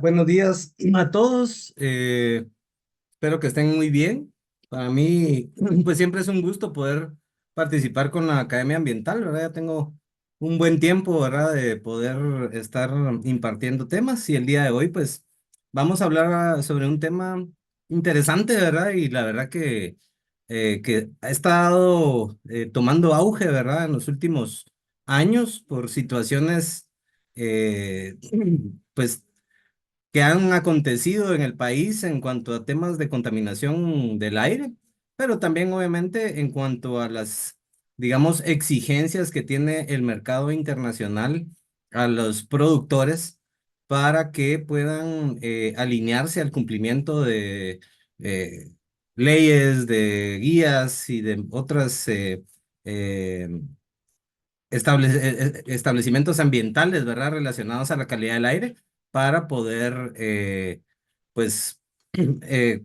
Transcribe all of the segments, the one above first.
Buenos días a todos. Espero que estén muy bien. Para mí, pues siempre es un gusto poder participar con la Academia Ambiental, ¿verdad? Ya tengo un buen tiempo, ¿verdad? De poder estar impartiendo temas y el día de hoy, pues vamos a hablar sobre un tema interesante, ¿verdad? Y la verdad que ha estado tomando auge, ¿verdad? En los últimos años por situaciones, pues que han acontecido en el país en cuanto a temas de contaminación del aire, pero también obviamente en cuanto a las, digamos, exigencias que tiene el mercado internacional a los productores para que puedan alinearse al cumplimiento de eh, leyes, de guías y de otras eh, establecimientos ambientales, ¿verdad? Relacionados a la calidad del aire para poder, pues, eh,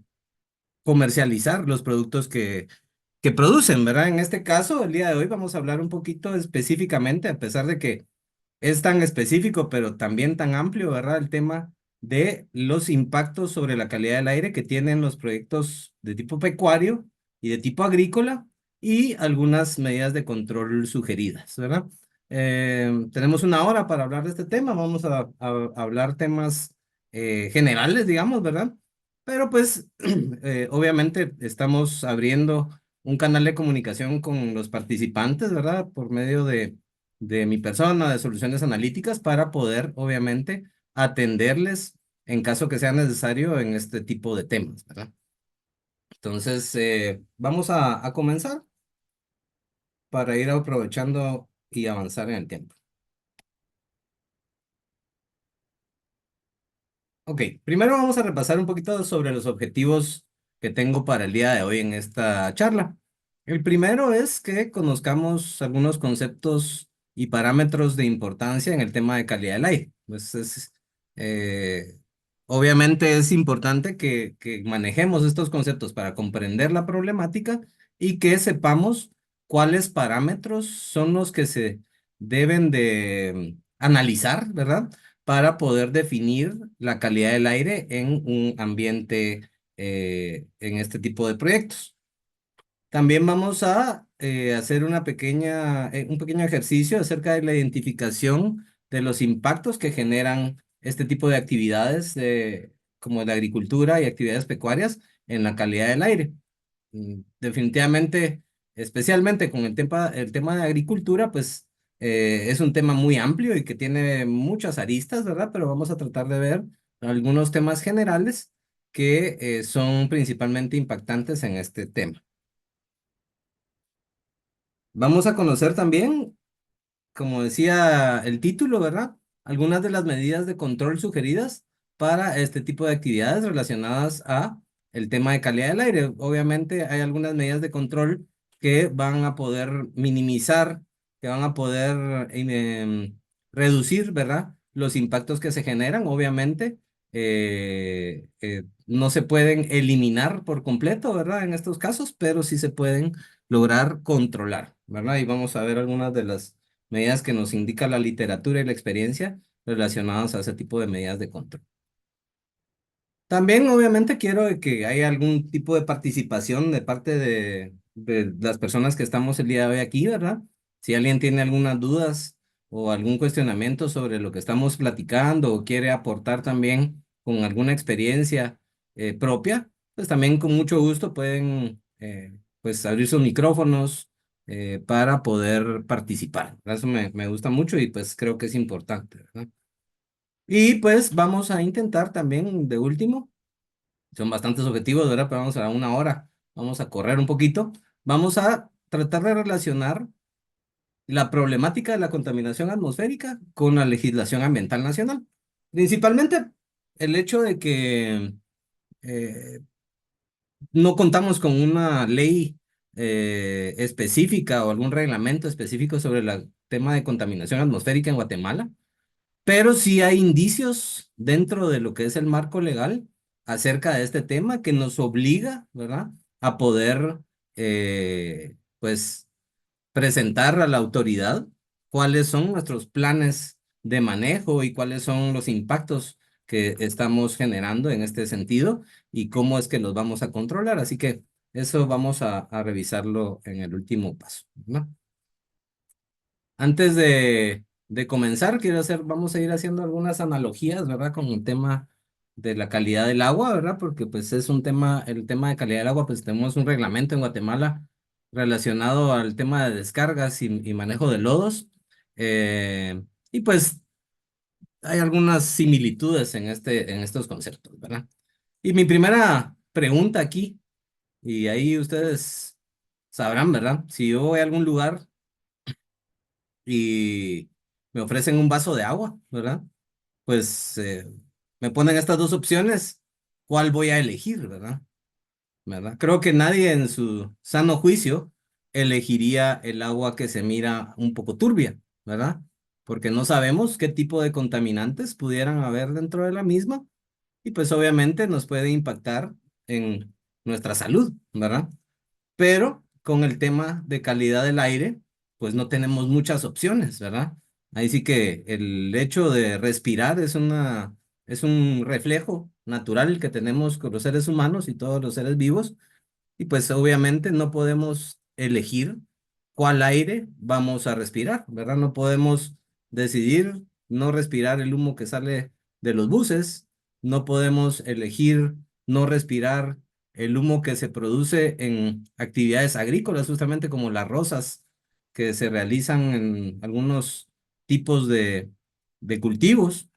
comercializar los productos que producen, ¿verdad? En este caso, el día de hoy vamos a hablar un poquito específicamente, a pesar de que es tan específico, pero también tan amplio, ¿verdad? El tema de los impactos sobre la calidad del aire que tienen los proyectos de tipo pecuario y de tipo agrícola y algunas medidas de control sugeridas, ¿verdad? Tenemos una hora para hablar de este tema, vamos a hablar temas generales, digamos, ¿verdad? Pero pues obviamente estamos abriendo un canal de comunicación con los participantes, ¿verdad? Por medio de mi persona, de soluciones analíticas, para poder, obviamente, atenderles en caso que sea necesario en este tipo de temas, ¿verdad? Entonces, vamos a comenzar para ir aprovechando y avanzar en el tiempo. Ok, primero vamos a repasar un poquito sobre los objetivos que tengo para el día de hoy en esta charla. El primero es que conozcamos algunos conceptos y parámetros de importancia en el tema de calidad del aire. Eh, Obviamente es importante que manejemos estos conceptos para comprender la problemática y que sepamos cuáles parámetros son los que se deben de analizar, ¿verdad? Para poder definir la calidad del aire en un ambiente en este tipo de proyectos. También vamos a hacer un pequeño ejercicio acerca de la identificación de los impactos que generan este tipo de actividades como la agricultura y actividades pecuarias en la calidad del aire. Definitivamente, especialmente con el tema de agricultura, pues es un tema muy amplio y que tiene muchas aristas, ¿verdad? Pero vamos a tratar de ver algunos temas generales que son principalmente impactantes en este tema. Vamos a conocer también, como decía el título, ¿verdad? Algunas de las medidas de control sugeridas para este tipo de actividades relacionadas a el tema de calidad del aire. Obviamente hay algunas medidas de control que van a poder minimizar, que van a poder reducir, ¿verdad? Los impactos que se generan. Obviamente no se pueden eliminar por completo, ¿verdad? En estos casos, pero sí se pueden lograr controlar, ¿verdad? Y vamos a ver algunas de las medidas que nos indica la literatura y la experiencia relacionadas a ese tipo de medidas de control. También, obviamente, quiero de que haya algún tipo de participación de parte de las personas que estamos el día de hoy aquí, ¿verdad? Si alguien tiene algunas dudas o algún cuestionamiento sobre lo que estamos platicando o quiere aportar también con alguna experiencia propia, pues también con mucho gusto pueden pues abrir sus micrófonos para poder participar. Eso me gusta mucho y pues creo que es importante, ¿verdad? Y pues vamos a intentar también, de último, son bastantes objetivos, ¿verdad? Pero vamos a una hora, vamos a correr un poquito. Vamos a tratar de relacionar la problemática de la contaminación atmosférica con la legislación ambiental nacional. Principalmente el hecho de que eh, no contamos con una ley específica o algún reglamento específico sobre el tema de contaminación atmosférica en Guatemala. Pero sí hay indicios dentro de lo que es el marco legal acerca de este tema que nos obliga, ¿verdad?, a poder, pues, presentar a la autoridad cuáles son nuestros planes de manejo y cuáles son los impactos que estamos generando en este sentido y cómo es que los vamos a controlar. Así que eso vamos a revisarlo en el último paso, ¿no? Antes de comenzar, vamos a ir haciendo algunas analogías, ¿verdad? Con el tema de la calidad del agua, ¿verdad? Porque pues es un tema, el tema de calidad del agua, pues tenemos un reglamento en Guatemala relacionado al tema de descargas y manejo de lodos. Y pues hay algunas similitudes en estos conceptos, ¿verdad? Y mi primera pregunta aquí, y ahí ustedes sabrán, ¿verdad? Si yo voy a algún lugar y me ofrecen un vaso de agua, ¿verdad? Pues me ponen estas dos opciones, ¿cuál voy a elegir, verdad? ¿Verdad? Creo que nadie en su sano juicio elegiría el agua que se mira un poco turbia, ¿verdad? Porque no sabemos qué tipo de contaminantes pudieran haber dentro de la misma y pues obviamente nos puede impactar en nuestra salud, ¿verdad? Pero con el tema de calidad del aire, pues no tenemos muchas opciones, ¿verdad? Ahí sí que el hecho de respirar es un reflejo natural que tenemos con los seres humanos y todos los seres vivos y pues obviamente no podemos elegir cuál aire vamos a respirar, ¿verdad? No podemos decidir no respirar el humo que sale de los buses, no podemos elegir no respirar el humo que se produce en actividades agrícolas, justamente como las rosas que se realizan en algunos tipos de cultivos.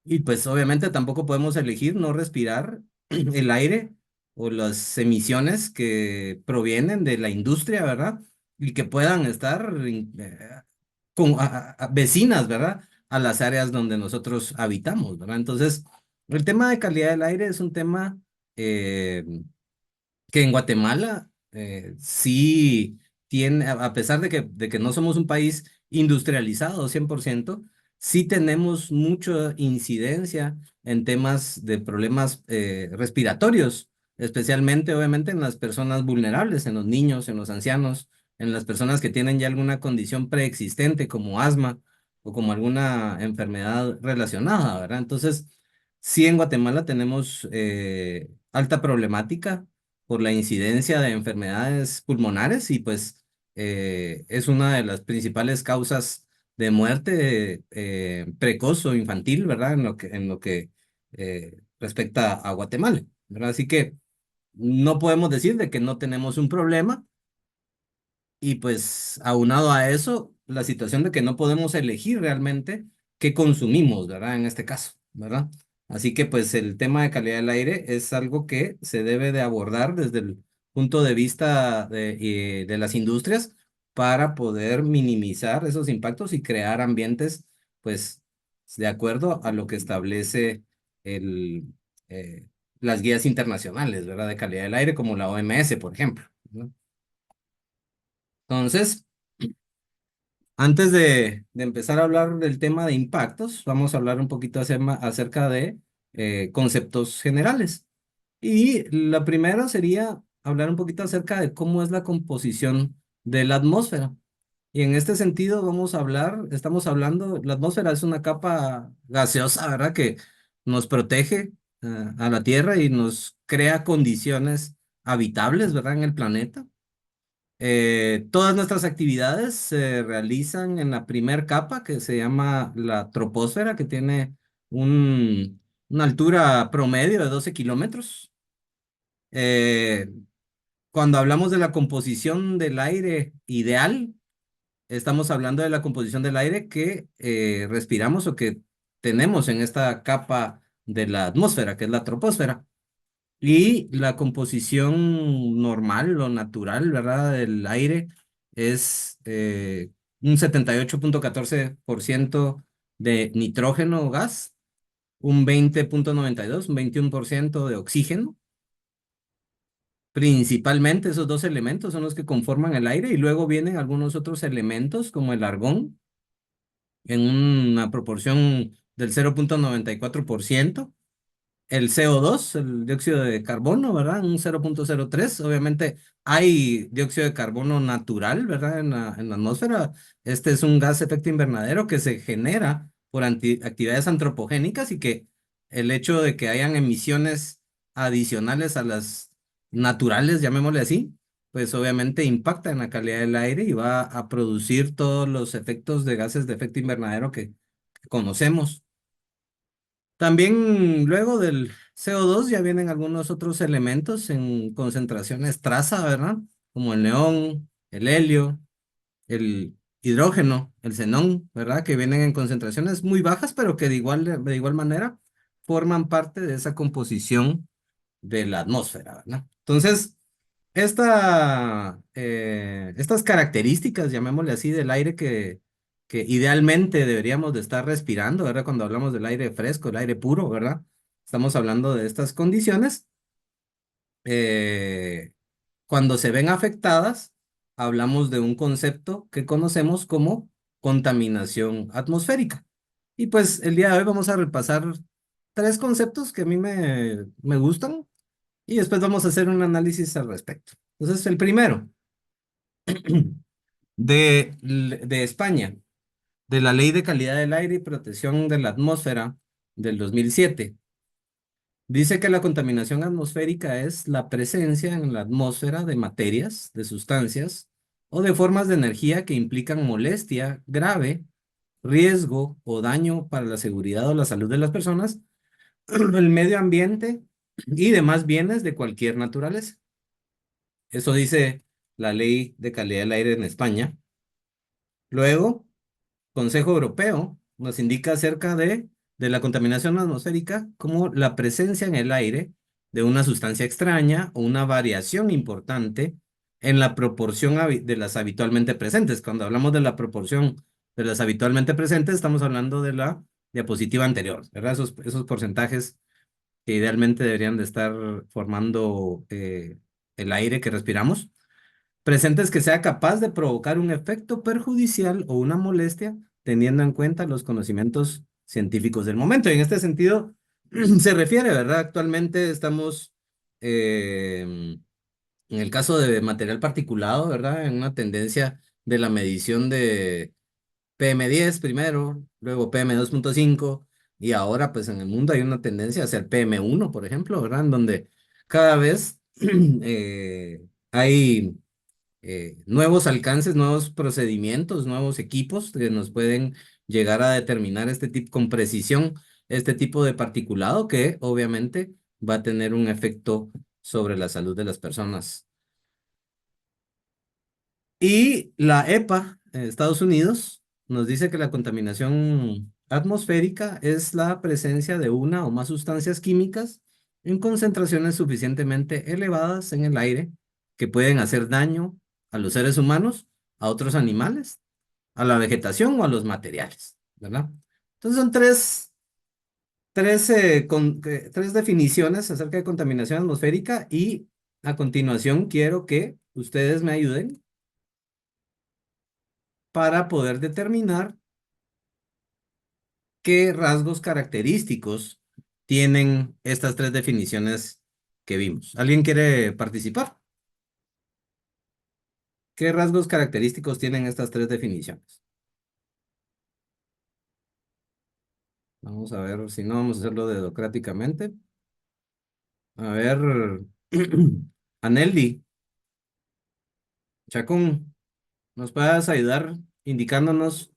Y pues obviamente tampoco podemos elegir no respirar el aire o las emisiones que provienen de la industria, ¿verdad? Y que puedan estar vecinas, ¿verdad? A las áreas donde nosotros habitamos, ¿verdad? Entonces, el tema de calidad del aire es un tema eh, que en Guatemala sí tiene, a pesar de que no somos un país industrializado 100%, sí tenemos mucha incidencia en temas de problemas respiratorios, especialmente obviamente en las personas vulnerables, en los niños, en los ancianos, en las personas que tienen ya alguna condición preexistente como asma o como alguna enfermedad relacionada, ¿verdad? Entonces, sí en Guatemala tenemos alta problemática por la incidencia de enfermedades pulmonares y pues es una de las principales causas de muerte precoz o infantil, ¿verdad? En lo que respecta a Guatemala, ¿verdad? Así que no podemos decir de que no tenemos un problema, y pues aunado a eso, la situación de que no podemos elegir realmente qué consumimos, ¿verdad? En este caso, ¿verdad? Así que pues el tema de calidad del aire es algo que se debe de abordar desde el punto de vista de las industrias para poder minimizar esos impactos y crear ambientes, pues, de acuerdo a lo que establece el, eh, las guías internacionales, ¿verdad? De calidad del aire, como la OMS, por ejemplo, ¿no? Entonces, antes de empezar a hablar del tema de impactos, vamos a hablar un poquito acerca de conceptos generales. Y la primera sería hablar un poquito acerca de cómo es la composición de la atmósfera. Y en este sentido estamos hablando, la atmósfera es una capa gaseosa, ¿verdad? Que nos protege a la Tierra y nos crea condiciones habitables, ¿verdad? En el planeta. Todas nuestras actividades se realizan en la primer capa que se llama la troposfera, que tiene una altura promedio de 12 kilómetros. Eh, Cuando hablamos de la composición del aire ideal, estamos hablando de la composición del aire que respiramos o que tenemos en esta capa de la atmósfera, que es la troposfera. Y la composición normal o natural, ¿verdad? Del aire es un 78,14% de nitrógeno gas, un 20,92, un 21% de oxígeno. Principalmente esos dos elementos son los que conforman el aire y luego vienen algunos otros elementos como el argón en una proporción del 0,94%. El CO2, el dióxido de carbono, ¿verdad? Un 0,03. Obviamente hay dióxido de carbono natural, ¿verdad? En la atmósfera. Este es un gas efecto invernadero que se genera por actividades antropogénicas y que el hecho de que hayan emisiones adicionales a las naturales, llamémosle así, pues obviamente impacta en la calidad del aire y va a producir todos los efectos de gases de efecto invernadero que conocemos. También luego del CO2 ya vienen algunos otros elementos en concentraciones traza, ¿verdad? Como el neón, el helio, el hidrógeno, el xenón, ¿verdad? Que vienen en concentraciones muy bajas, pero que de igual manera forman parte de esa composición de la atmósfera, ¿verdad? Entonces, estas características, llamémosle así, del aire que idealmente deberíamos de estar respirando, ¿verdad? Cuando hablamos del aire fresco, el aire puro, ¿verdad? Estamos hablando de estas condiciones. eh, Cuando se ven afectadas, hablamos de un concepto que conocemos como contaminación atmosférica. Y pues el día de hoy vamos a repasar tres conceptos que a mí me gustan y después vamos a hacer un análisis al respecto. Entonces, el primero, de España, de la Ley de Calidad del Aire y Protección de la Atmósfera del 2007. Dice que la contaminación atmosférica es la presencia en la atmósfera de materias, de sustancias o de formas de energía que implican molestia grave, riesgo o daño para la seguridad o la salud de las personas, el medio ambiente y demás bienes de cualquier naturaleza. Eso dice la Ley de Calidad del Aire en España. Luego, Consejo Europeo nos indica acerca de la contaminación atmosférica como la presencia en el aire de una sustancia extraña o una variación importante en la proporción de las habitualmente presentes. Cuando hablamos de la proporción de las habitualmente presentes, estamos hablando de la diapositiva anterior, ¿verdad? Esos porcentajes que idealmente deberían de estar formando el aire que respiramos presentes que sea capaz de provocar un efecto perjudicial o una molestia, teniendo en cuenta los conocimientos científicos del momento. Y en este sentido, se refiere, ¿verdad? Actualmente estamos, en el caso de material particulado, ¿verdad? En una tendencia de la medición de PM10 primero, luego PM2.5, y ahora pues en el mundo hay una tendencia hacia el PM1, por ejemplo, ¿verdad? En donde cada vez hay nuevos alcances, nuevos procedimientos, nuevos equipos que nos pueden llegar a determinar este tipo con precisión, este tipo de particulado que obviamente va a tener un efecto sobre la salud de las personas. Y la EPA en Estados Unidos nos dice que la contaminación atmosférica es la presencia de una o más sustancias químicas en concentraciones suficientemente elevadas en el aire que pueden hacer daño a los seres humanos, a otros animales, a la vegetación o a los materiales, ¿verdad? Entonces son tres definiciones acerca de contaminación atmosférica y a continuación quiero que ustedes me ayuden para poder determinar qué rasgos característicos tienen estas tres definiciones que vimos. ¿Alguien quiere participar? ¿Qué rasgos característicos tienen estas tres definiciones? Vamos a ver, si no, vamos a hacerlo dedocráticamente. A ver, Aneldi, Chacón, ¿nos puedes ayudar indicándonos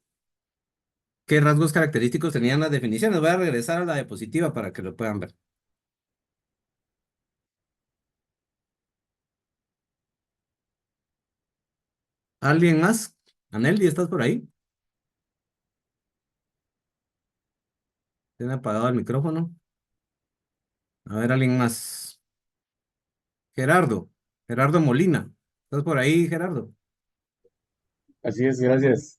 qué rasgos característicos tenían las definiciones? Voy a regresar a la diapositiva para que lo puedan ver. ¿Alguien más? Aneldi, ¿estás por ahí? ¿Tiene apagado el micrófono? A ver, alguien más. Gerardo, Gerardo Molina. ¿Estás por ahí, Gerardo? Así es, gracias.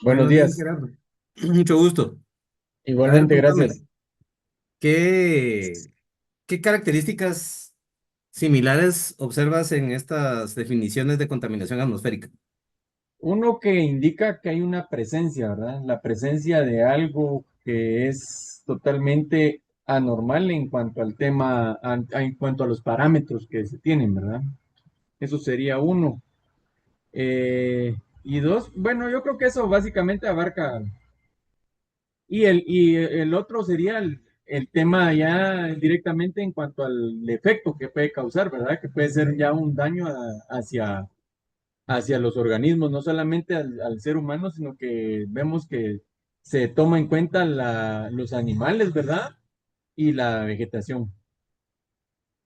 Buenos Buenos días, días. Gerardo. Mucho gusto. A ver, Igualmente, contame, gracias. ¿qué, qué características similares observas en estas definiciones de contaminación atmosférica? Uno que indica que hay una presencia, ¿verdad? La presencia de algo que es totalmente anormal en cuanto al tema, en cuanto a los parámetros que se tienen, ¿verdad? Eso sería uno. Y dos, bueno, yo creo que eso básicamente abarca. Y el otro sería el tema ya directamente en cuanto al efecto que puede causar, ¿verdad? Que puede ser ya un daño hacia los organismos, no solamente al ser humano, sino que vemos que se toma en cuenta los animales, ¿verdad? Y la vegetación.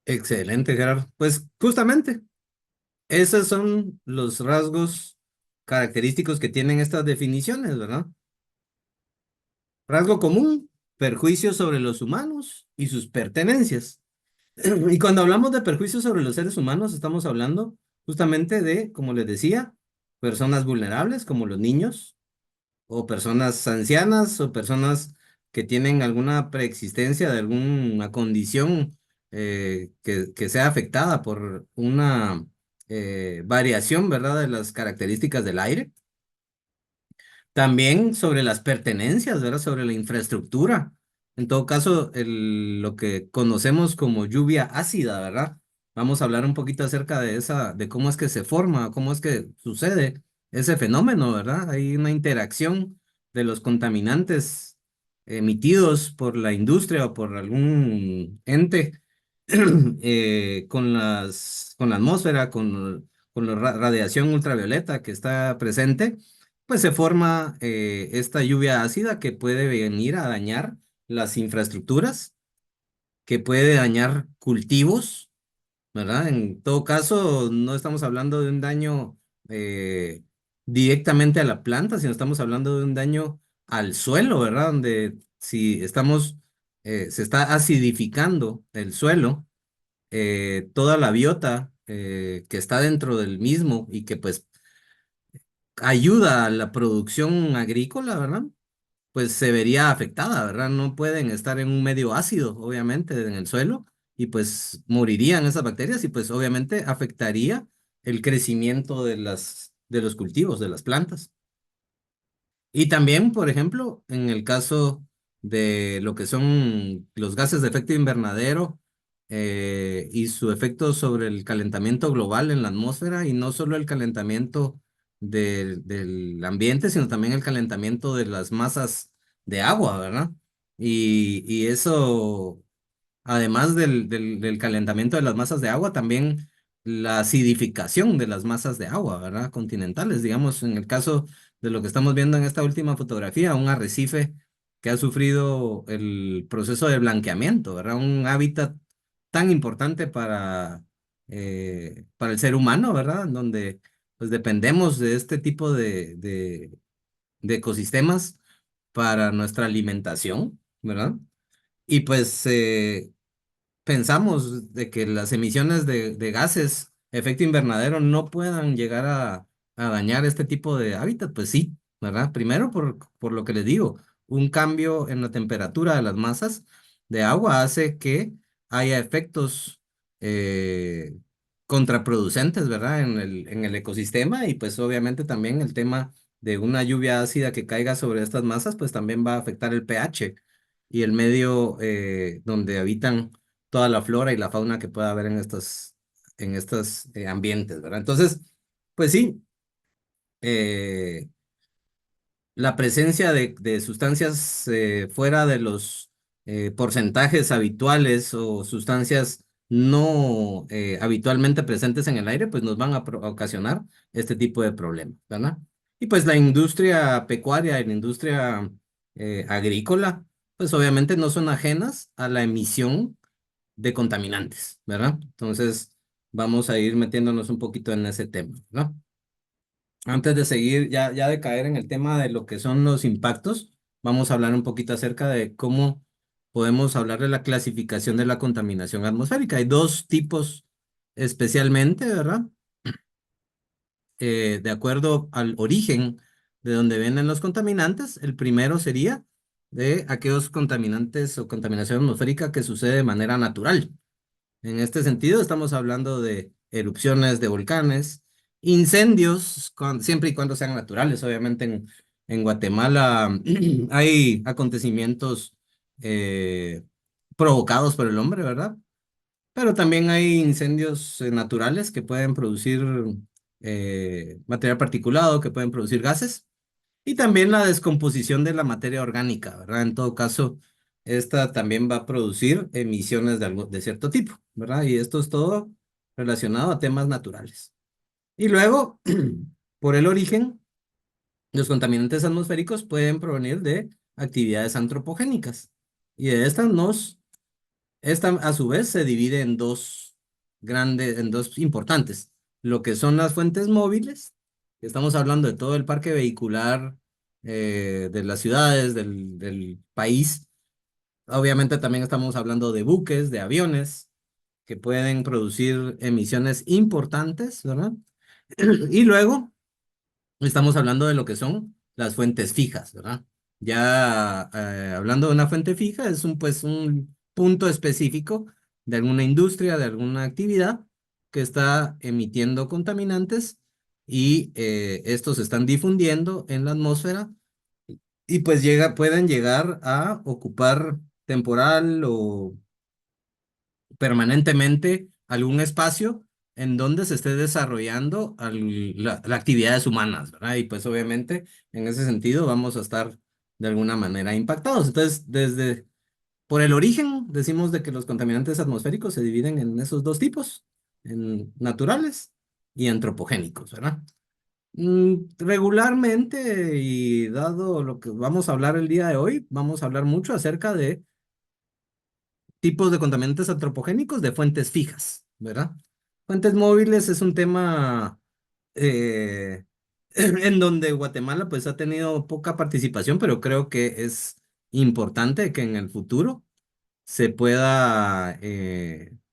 Excelente, Gerardo. Pues justamente, esos son los rasgos característicos que tienen estas definiciones, ¿verdad? Rasgo común, perjuicios sobre los humanos y sus pertenencias. Y cuando hablamos de perjuicios sobre los seres humanos, estamos hablando justamente de, como les decía, personas vulnerables como los niños, o personas ancianas, o personas que tienen alguna preexistencia de alguna condición que sea afectada por una variación, ¿verdad?, de las características del aire. También sobre las pertenencias, ¿verdad? Sobre la infraestructura. En todo caso, lo que conocemos como lluvia ácida, ¿verdad? Vamos a hablar un poquito acerca de esa, de cómo es que se forma, cómo es que sucede ese fenómeno, ¿verdad? Hay una interacción de los contaminantes emitidos por la industria o por algún ente con la atmósfera, con la radiación ultravioleta que está presente, pues se forma esta lluvia ácida que puede venir a dañar las infraestructuras, que puede dañar cultivos, ¿verdad? En todo caso, no estamos hablando de un daño eh, directamente a la planta, sino estamos hablando de un daño al suelo, ¿verdad? Donde si estamos, se está acidificando el suelo, toda la biota que está dentro del mismo y que pues ayuda a la producción agrícola, ¿verdad? Pues se vería afectada, ¿verdad? No pueden estar en un medio ácido, obviamente, en el suelo, y pues morirían esas bacterias y pues obviamente afectaría el crecimiento de los cultivos, de las plantas. Y también, por ejemplo, en el caso de lo que son los gases de efecto invernadero y su efecto sobre el calentamiento global en la atmósfera, y no solo el calentamiento del ambiente, sino también el calentamiento de las masas de agua, ¿verdad? Y eso además del calentamiento de las masas de agua, también la acidificación de las masas de agua, ¿verdad? Continentales, digamos, en el caso de lo que estamos viendo en esta última fotografía, un arrecife que ha sufrido el proceso de blanqueamiento, ¿verdad? Un hábitat tan importante para el ser humano, ¿verdad? Donde pues dependemos de este tipo de ecosistemas para nuestra alimentación, ¿verdad? Y pues pensamos de que las emisiones de gases efecto invernadero no puedan llegar a dañar este tipo de hábitat, pues sí, ¿verdad? Primero por lo que les digo, un cambio en la temperatura de las masas de agua hace que haya efectos eh, contraproducentes, ¿verdad? En el ecosistema, y pues obviamente también el tema de una lluvia ácida que caiga sobre estas masas, pues también va a afectar el pH y el medio donde habitan toda la flora y la fauna que pueda haber en estos ambientes, ¿verdad? Entonces, pues sí, eh, la presencia de sustancias fuera de los porcentajes habituales o sustancias no habitualmente presentes en el aire, pues nos van a ocasionar este tipo de problemas, ¿verdad? Y pues la industria pecuaria y la industria agrícola, pues obviamente no son ajenas a la emisión de contaminantes, ¿verdad? Entonces, vamos a ir metiéndonos un poquito en ese tema, ¿no? Antes de seguir, ya de caer en el tema de lo que son los impactos, vamos a hablar un poquito acerca de cómo podemos hablar de la clasificación de la contaminación atmosférica. Hay dos tipos especialmente, ¿verdad? De acuerdo al origen de donde vienen los contaminantes, el primero sería de aquellos contaminantes o contaminación atmosférica que sucede de manera natural. En este sentido, estamos hablando de erupciones de volcanes, incendios, siempre y cuando sean naturales. Obviamente en Guatemala hay acontecimientos eh, provocados por el hombre, ¿verdad? Pero también hay incendios naturales que pueden producir material particulado, que pueden producir gases, y también la descomposición de la materia orgánica, ¿verdad? En todo caso, esta también va a producir emisiones de cierto tipo, ¿verdad? Y esto es todo relacionado a temas naturales. Y luego, por el origen, los contaminantes atmosféricos pueden provenir de actividades antropogénicas. Y de estas esta a su vez se divide en dos grandes, en dos importantes. Lo que son las fuentes móviles, que estamos hablando de todo el parque vehicular de las ciudades, del país. Obviamente también estamos hablando de buques, de aviones, que pueden producir emisiones importantes, ¿verdad? Y luego estamos hablando de lo que son las fuentes fijas, ¿verdad? Ya hablando de una fuente fija, es pues, un punto específico de alguna industria, de alguna actividad que está emitiendo contaminantes y estos se están difundiendo en la atmósfera y pues pueden llegar a ocupar temporal o permanentemente algún espacio en donde se esté desarrollando las actividades humanas, ¿verdad? Y pues obviamente en ese sentido vamos a estar de alguna manera impactados. Entonces, por el origen, decimos de que los contaminantes atmosféricos se dividen en esos dos tipos, en naturales y antropogénicos, ¿verdad? Regularmente y dado lo que vamos a hablar el día de hoy, vamos a hablar mucho acerca de tipos de contaminantes antropogénicos de fuentes fijas, ¿verdad? Fuentes móviles es un tema eh, en donde Guatemala pues ha tenido poca participación, pero creo que es importante que en el futuro se pueda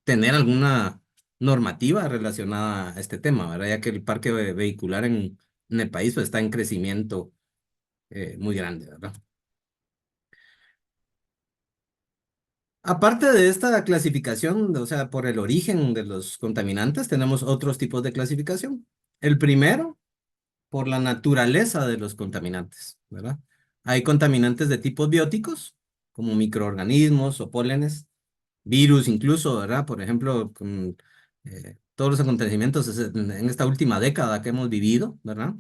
tener alguna normativa relacionada a este tema, ¿verdad? Ya que el parque vehicular en el país pues, está en crecimiento muy grande, ¿verdad? Aparte de esta clasificación, o sea, por el origen de los contaminantes, tenemos otros tipos de clasificación. El primero, por la naturaleza de los contaminantes, ¿verdad? Hay contaminantes de tipos bióticos, como microorganismos o pólenes, virus incluso, ¿verdad? Por ejemplo, con todos los acontecimientos en esta última década que hemos vivido, ¿verdad?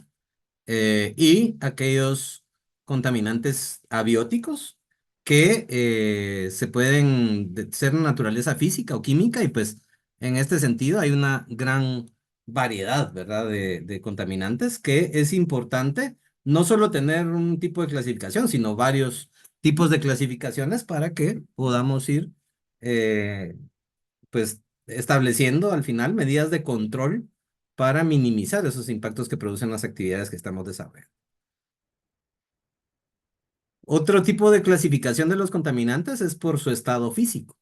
Y aquellos contaminantes abióticos que se pueden ser de naturaleza física o química y pues en este sentido hay una gran variedad, ¿verdad? De contaminantes que es importante no solo tener un tipo de clasificación, sino varios tipos de clasificaciones para que podamos ir eh, pues estableciendo al final medidas de control para minimizar esos impactos que producen las actividades que estamos desarrollando. Otro tipo de clasificación de los contaminantes es por su estado físico.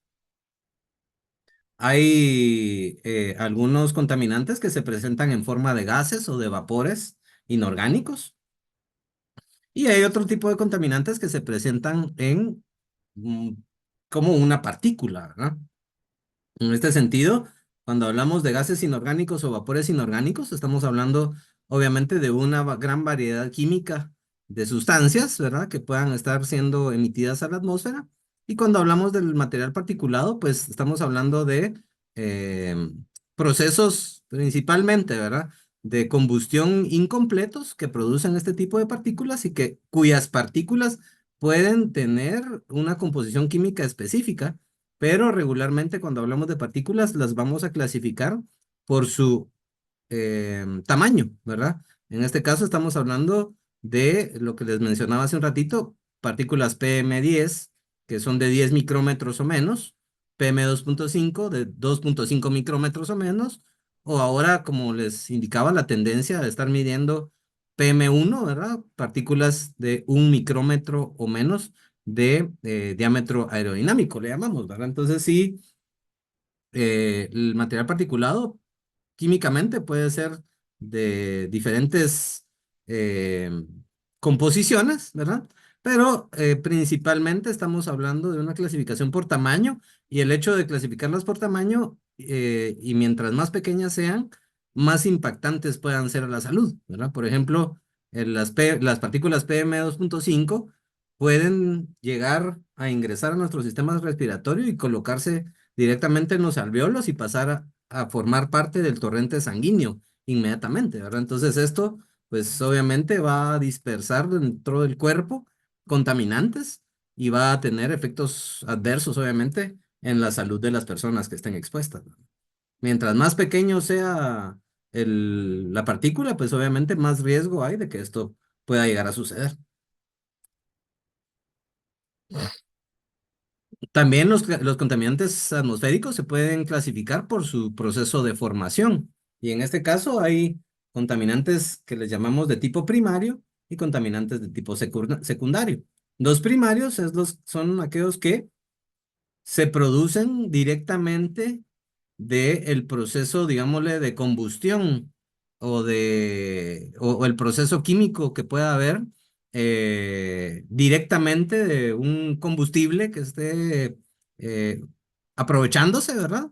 Hay algunos contaminantes que se presentan en forma de gases o de vapores inorgánicos y hay otro tipo de contaminantes que se presentan mm, como una partícula, ¿verdad? En este sentido, cuando hablamos de gases inorgánicos o vapores inorgánicos, estamos hablando obviamente de una gran variedad química de sustancias, ¿verdad? Que puedan estar siendo emitidas a la atmósfera. Y cuando hablamos del material particulado, pues estamos hablando de eh, procesos principalmente, ¿verdad? De combustión incompletos que producen este tipo de partículas y cuyas partículas pueden tener una composición química específica, pero regularmente cuando hablamos de partículas las vamos a clasificar por su tamaño, ¿verdad? En este caso estamos hablando de lo que les mencionaba hace un ratito, partículas PM10, que son de 10 micrómetros o menos, PM2.5 de 2.5 micrómetros o menos, o ahora, como les indicaba, la tendencia de estar midiendo PM1, ¿verdad? Partículas de 1 micrómetro o menos de diámetro aerodinámico, le llamamos, ¿verdad? Entonces sí, el material particulado químicamente puede ser de diferentes eh, composiciones, ¿verdad? Pero principalmente estamos hablando de una clasificación por tamaño y el hecho de clasificarlas por tamaño y mientras más pequeñas sean, más impactantes puedan ser a la salud, ¿verdad? Por ejemplo, las partículas PM2.5 pueden llegar a ingresar a nuestro sistema respiratorio y colocarse directamente en los alveolos y pasar a formar parte del torrente sanguíneo inmediatamente, ¿verdad? Entonces esto, pues obviamente va a dispersar dentro del cuerpo contaminantes y va a tener efectos adversos, obviamente, en la salud de las personas que estén expuestas. Mientras más pequeño sea la partícula, pues obviamente más riesgo hay de que esto pueda llegar a suceder. También los contaminantes atmosféricos se pueden clasificar por su proceso de formación. Y en este caso hay contaminantes que les llamamos de tipo primario y contaminantes de tipo secundario. Los primarios son aquellos que se producen directamente del proceso, digámosle, de combustión o el proceso químico que pueda haber directamente de un combustible que esté eh, aprovechándose, ¿verdad?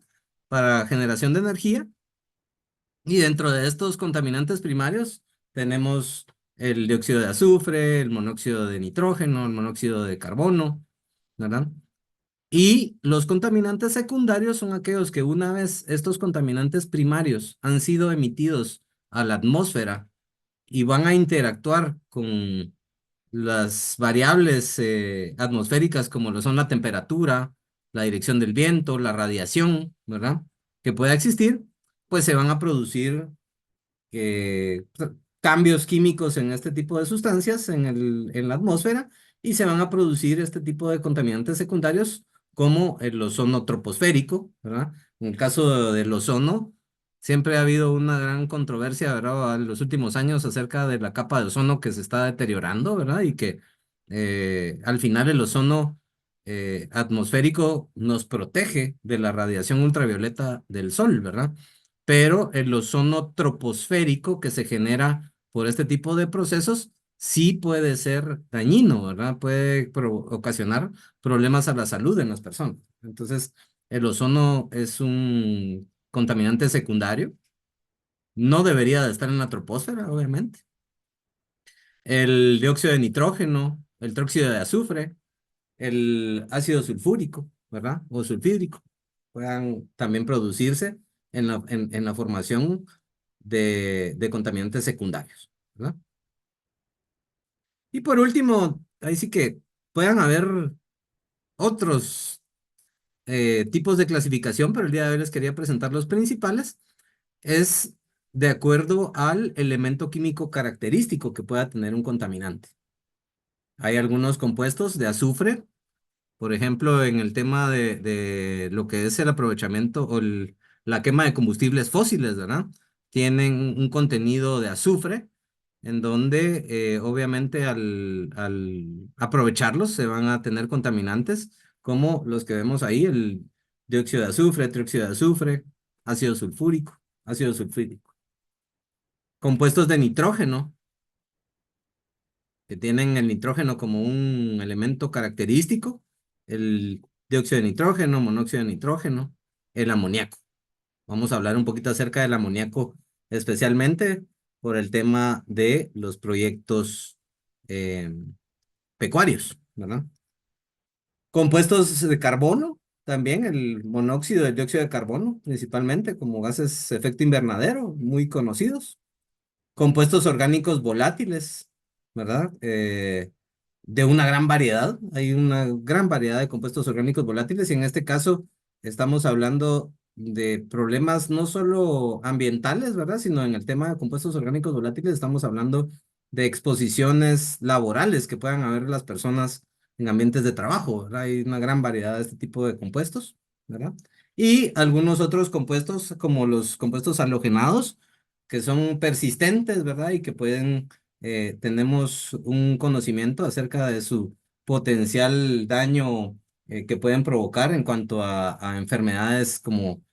Para generación de energía. Y dentro de estos contaminantes primarios tenemos el dióxido de azufre, el monóxido de nitrógeno, el monóxido de carbono, ¿verdad? Y los contaminantes secundarios son aquellos que una vez estos contaminantes primarios han sido emitidos a la atmósfera y van a interactuar con las variables atmosféricas como lo son la temperatura, la dirección del viento, la radiación, ¿verdad? Que pueda existir, pues se van a producir cambios químicos en este tipo de sustancias en la atmósfera y se van a producir este tipo de contaminantes secundarios como el ozono troposférico, ¿verdad? En el caso del ozono, siempre ha habido una gran controversia, ¿verdad? En los últimos años acerca de la capa de ozono que se está deteriorando, ¿verdad? Y que al final el ozono atmosférico nos protege de la radiación ultravioleta del sol, ¿verdad? Pero el ozono troposférico que se genera por este tipo de procesos sí puede ser dañino, ¿verdad? Puede ocasionar problemas a la salud en las personas. Entonces, el ozono es un contaminante secundario, no debería de estar en la troposfera, obviamente. El dióxido de nitrógeno, el tróxido de azufre, el ácido sulfúrico, ¿verdad? O sulfídrico, puedan también producirse en la formación de contaminantes secundarios, ¿verdad? Y por último, ahí sí que puedan haber otros tipos de clasificación, pero el día de hoy les quería presentar los principales. Es de acuerdo al elemento químico característico que pueda tener un contaminante. Hay algunos compuestos de azufre. Por ejemplo, en el tema de lo que es el aprovechamiento o la quema de combustibles fósiles, ¿verdad? Tienen un contenido de azufre en donde obviamente al aprovecharlos se van a tener contaminantes como los que vemos ahí, el dióxido de azufre, trióxido de azufre, ácido sulfúrico, ácido sulfúrico. Compuestos de nitrógeno, que tienen el nitrógeno como un elemento característico, el dióxido de nitrógeno, monóxido de nitrógeno, el amoníaco. Vamos a hablar un poquito acerca del amoníaco, especialmente por el tema de los proyectos eh, pecuarios, ¿verdad? Compuestos de carbono, también el monóxido, el dióxido de carbono, principalmente como gases de efecto invernadero, muy conocidos. Compuestos orgánicos volátiles, ¿verdad? De una gran variedad. Hay una gran variedad de compuestos orgánicos volátiles y en este caso estamos hablando de problemas no solo ambientales, ¿verdad? Sino en el tema de compuestos orgánicos volátiles estamos hablando de exposiciones laborales que puedan haber las personas en ambientes de trabajo, ¿verdad? Hay una gran variedad de este tipo de compuestos, ¿verdad? Y algunos otros compuestos como los compuestos halogenados que son persistentes, ¿verdad? Y que tenemos un conocimiento acerca de su potencial daño que pueden provocar en cuanto a enfermedades como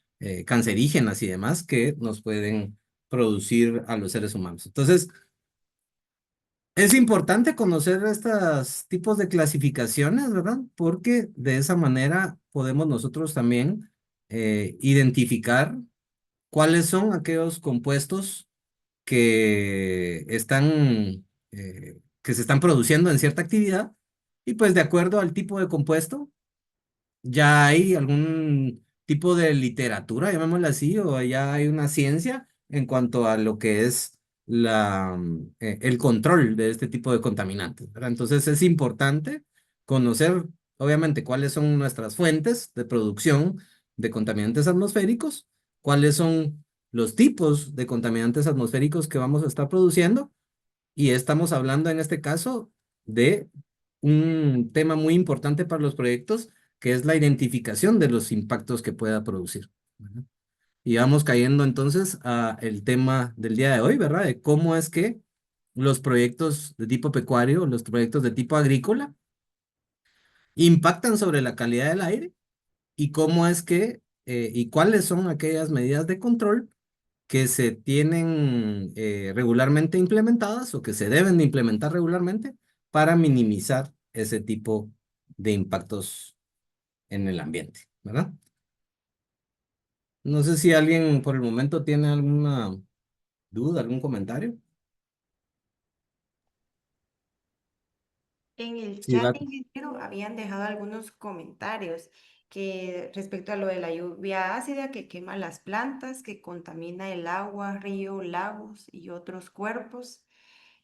cancerígenas y demás que nos pueden producir a los seres humanos. Entonces, es importante conocer estos tipos de clasificaciones, ¿verdad? Porque de esa manera podemos nosotros también identificar cuáles son aquellos compuestos que se están produciendo en cierta actividad y pues de acuerdo al tipo de compuesto, ya hay algún tipo de literatura, llamémosla así, o ya hay una ciencia en cuanto a lo que es el control de este tipo de contaminantes, ¿verdad? Entonces es importante conocer, obviamente, cuáles son nuestras fuentes de producción de contaminantes atmosféricos, cuáles son los tipos de contaminantes atmosféricos que vamos a estar produciendo, y estamos hablando en este caso de un tema muy importante para los proyectos, que es la identificación de los impactos que pueda producir. ¿Verdad? Y vamos cayendo entonces a el tema del día de hoy, ¿verdad? De cómo es que los proyectos de tipo pecuario, los proyectos de tipo agrícola, impactan sobre la calidad del aire, y cómo es que, y cuáles son aquellas medidas de control que se tienen regularmente implementadas o que se deben de implementar regularmente para minimizar ese tipo de impactos en el ambiente, ¿verdad? No sé si alguien por el momento tiene alguna duda, algún comentario. En el Sí, chat, va. ingeniero, habían dejado algunos comentarios que respecto a lo de la lluvia ácida que quema las plantas, que contamina el agua, río, lagos y otros cuerpos.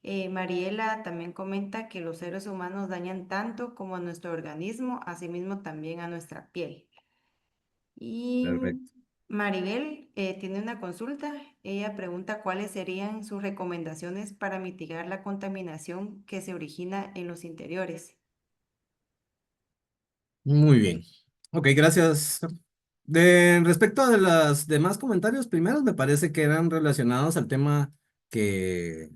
Mariela también comenta que los seres humanos dañan tanto como a nuestro organismo, asimismo también a nuestra piel. Y Perfecto. Maribel tiene una consulta. Ella pregunta cuáles serían sus recomendaciones para mitigar la contaminación que se origina en los interiores. Muy bien. Ok, gracias. Respecto a los demás comentarios, primeros me parece que eran relacionados al tema que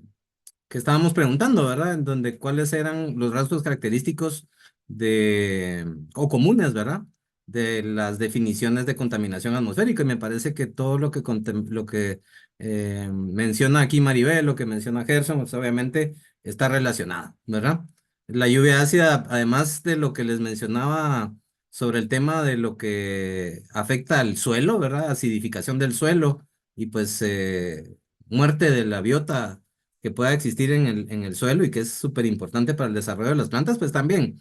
que estábamos preguntando, ¿verdad? En donde cuáles eran los rasgos característicos de, o comunes, ¿verdad? De las definiciones de contaminación atmosférica. Y me parece que todo lo que, lo que menciona aquí Maribel, lo que menciona Gerson, pues obviamente está relacionado, ¿verdad? La lluvia ácida, además de lo que les mencionaba sobre el tema de lo que afecta al suelo, ¿verdad? Acidificación del suelo y pues muerte de la biota que pueda existir en el suelo y que es súper importante para el desarrollo de las plantas, pues también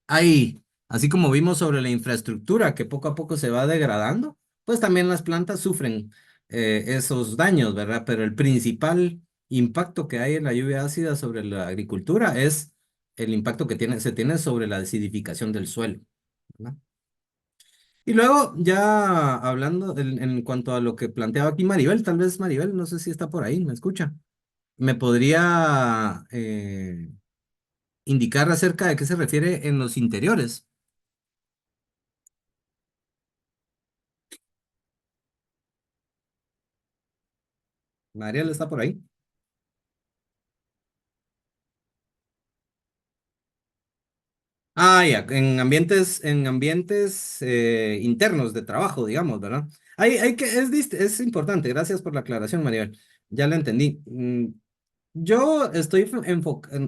hay, así como vimos sobre la infraestructura que poco a poco se va degradando, pues también las plantas sufren esos daños, ¿verdad? Pero el principal impacto que hay en la lluvia ácida sobre la agricultura es el impacto que se tiene sobre la acidificación del suelo, ¿verdad? Y luego, ya hablando en cuanto a lo que planteaba aquí Maribel, tal vez Maribel, no sé si está por ahí, ¿me escucha? ¿Me podría indicar acerca de qué se refiere en los interiores? Mariel está por ahí. Ah, ya, en ambientes internos de trabajo, digamos, ¿verdad? Es importante, gracias por la aclaración, Mariel. Ya lo entendí. Yo estoy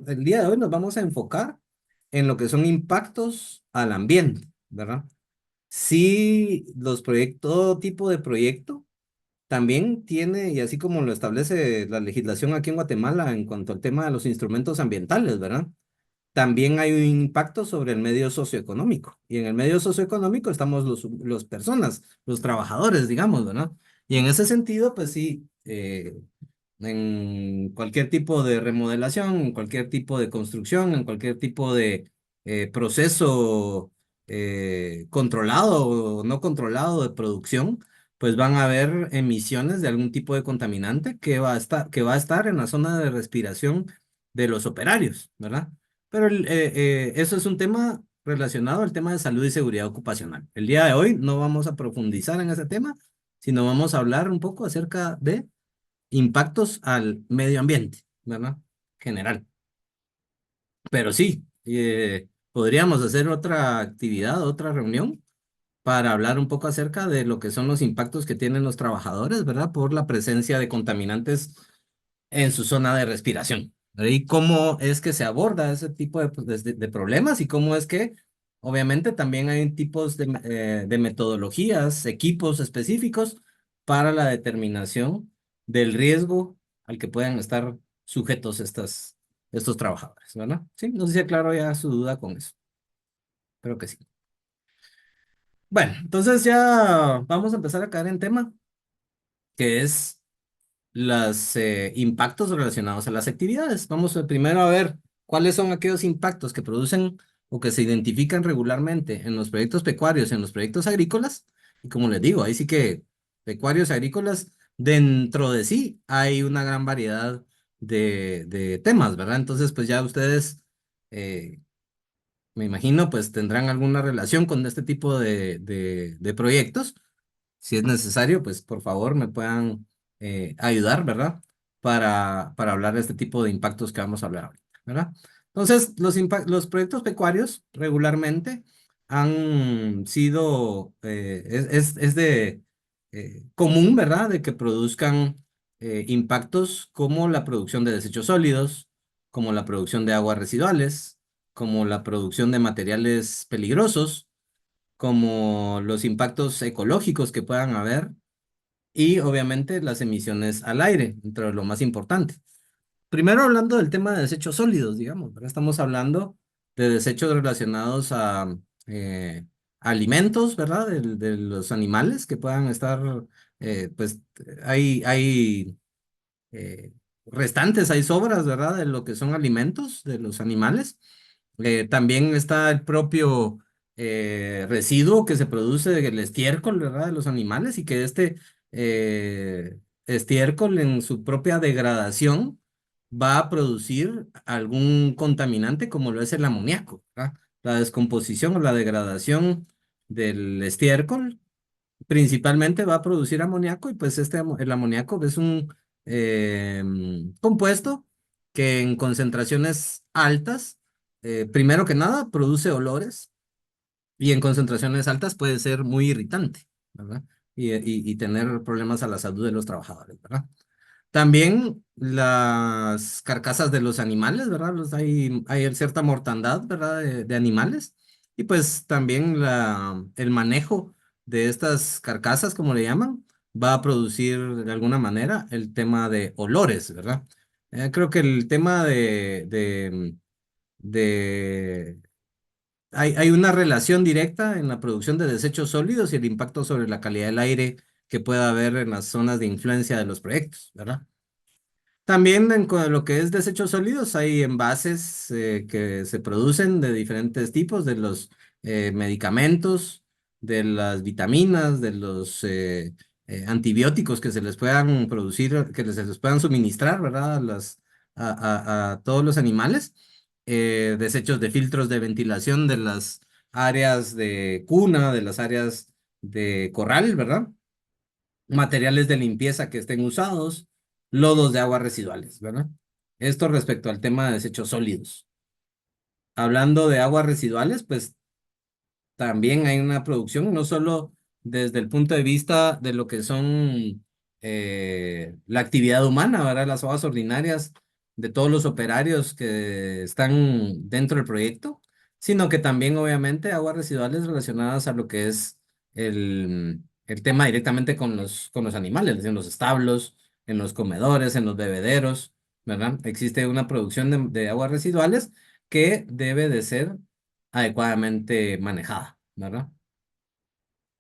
el día de hoy nos vamos a enfocar en lo que son impactos al ambiente, ¿verdad? Sí, los proyectos, todo tipo de proyecto también tiene, y así como lo establece la legislación aquí en Guatemala en cuanto al tema de los instrumentos ambientales, ¿verdad? También hay un impacto sobre el medio socioeconómico. Y en el medio socioeconómico estamos los personas, los trabajadores, digamos, ¿verdad? Y en ese sentido, pues sí, en cualquier tipo de remodelación, en cualquier tipo de construcción, en cualquier tipo de proceso controlado o no controlado de producción, pues van a haber emisiones de algún tipo de contaminante que va a estar en la zona de respiración de los operarios, ¿verdad? Pero eso es un tema relacionado al tema de salud y seguridad ocupacional. El día de hoy no vamos a profundizar en ese tema, sino vamos a hablar un poco acerca de impactos al medio ambiente, ¿verdad? General. Pero sí, podríamos hacer otra actividad, otra reunión para hablar un poco acerca de lo que son los impactos que tienen los trabajadores, ¿verdad? Por la presencia de contaminantes en su zona de respiración. ¿Verdad? Y cómo es que se aborda ese tipo de problemas y cómo es que, obviamente, también hay tipos de metodologías, equipos específicos para la determinación del riesgo al que puedan estar sujetos estos trabajadores, ¿verdad? Sí, no sé si aclaro ya su duda con eso. Creo que sí. Bueno, entonces ya vamos a empezar a caer en tema, que es los impactos relacionados a las actividades. Vamos primero a ver cuáles son aquellos impactos que producen o que se identifican regularmente en los proyectos pecuarios, en los proyectos agrícolas, y como les digo, ahí sí que pecuarios agrícolas, dentro de sí hay una gran variedad de temas, ¿verdad? Entonces, pues ya ustedes, eh, me imagino, pues tendrán alguna relación con este tipo de proyectos. Si es necesario, pues por favor me puedan ayudar, ¿verdad? Para hablar de este tipo de impactos que vamos a hablar ahorita, ¿verdad? Entonces, los proyectos pecuarios regularmente han sido, es de común, ¿verdad? De que produzcan impactos como la producción de desechos sólidos, como la producción de aguas residuales, como la producción de materiales peligrosos, como los impactos ecológicos que puedan haber y obviamente las emisiones al aire, entre lo más importante. Primero hablando del tema de desechos sólidos, digamos, ¿verdad? Estamos hablando de desechos relacionados a alimentos, ¿verdad? De los animales que puedan estar, pues hay eh, restantes, hay sobras, ¿verdad? De lo que son alimentos de los animales. También está el propio residuo que se produce del estiércol, ¿verdad? De los animales y que este estiércol en su propia degradación va a producir algún contaminante como lo es el amoníaco, ¿verdad? La descomposición o la degradación del estiércol principalmente va a producir amoníaco y pues el amoníaco es un compuesto que en concentraciones altas, primero que nada, produce olores y en concentraciones altas puede ser muy irritante, ¿verdad? Y tener problemas a la salud de los trabajadores, ¿verdad? También las carcasas de los animales, ¿verdad? Hay cierta mortandad, ¿verdad? De animales. Y pues también el manejo de estas carcasas, como le llaman, va a producir de alguna manera el tema de olores, ¿verdad? Creo que el tema de hay una relación directa en la producción de desechos sólidos y el impacto sobre la calidad del aire que pueda haber en las zonas de influencia de los proyectos, ¿verdad? También lo que es desechos sólidos, hay envases que se producen de diferentes tipos, de los medicamentos, de las vitaminas, de los antibióticos que se les puedan producir, se les puedan suministrar, ¿verdad? A todos los animales. Desechos de filtros de ventilación de las áreas de cuna, de las áreas de corral, ¿verdad? Materiales de limpieza que estén usados, lodos de aguas residuales, ¿verdad? Esto respecto al tema de desechos sólidos. Hablando de aguas residuales, pues también hay una producción, no solo desde el punto de vista de lo que son la actividad humana, ¿verdad? Las aguas ordinarias de todos los operarios que están dentro del proyecto, sino que también obviamente aguas residuales relacionadas a lo que es el tema directamente con los animales, en los establos, en los comedores, en los bebederos, ¿verdad? Existe una producción de aguas residuales que debe de ser adecuadamente manejada, ¿verdad?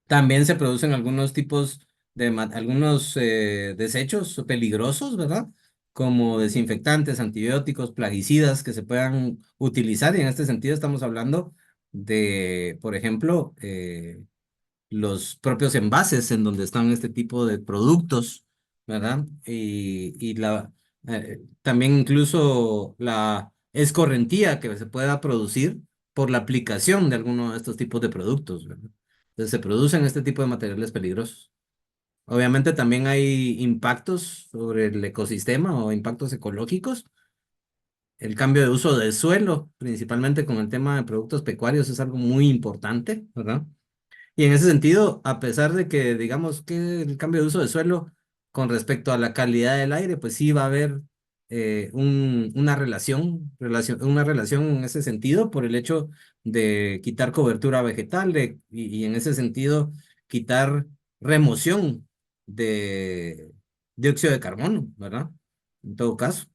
También se producen algunos tipos algunos desechos peligrosos, ¿verdad? Como desinfectantes, antibióticos, plaguicidas que se puedan utilizar y en este sentido estamos hablando de, por ejemplo, los propios envases en donde están este tipo de productos, ¿verdad? También incluso la escorrentía que se pueda producir por la aplicación de alguno de estos tipos de productos, ¿verdad? Entonces se producen este tipo de materiales peligrosos. Obviamente también hay impactos sobre el ecosistema o impactos ecológicos. El cambio de uso del suelo, principalmente con el tema de productos pecuarios, es algo muy importante, ¿verdad? Y en ese sentido, a pesar de que digamos que el cambio de uso de suelo con respecto a la calidad del aire, pues sí va a haber una relación en ese sentido por el hecho de quitar cobertura vegetal y en ese sentido quitar remoción de dióxido de carbono, ¿verdad? En todo caso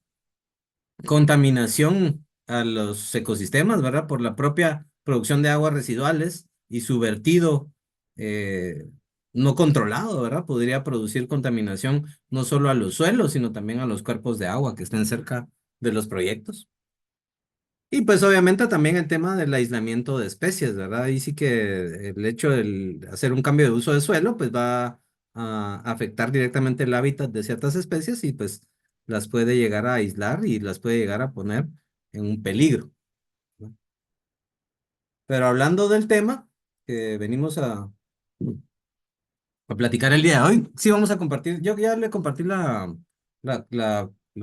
contaminación a los ecosistemas, ¿verdad? Por la propia producción de aguas residuales y su vertido eh, no controlado, ¿verdad? Podría producir contaminación no solo a los suelos, sino también a los cuerpos de agua que estén cerca de los proyectos. Y pues obviamente también el tema del aislamiento de especies, ¿verdad? Ahí sí que el hecho de hacer un cambio de uso de suelo, pues va a afectar directamente el hábitat de ciertas especies y pues las puede llegar a aislar y las puede llegar a poner en un peligro, ¿no? Pero hablando del tema que venimos a platicar el día de hoy, sí vamos a compartir, yo ya le compartí la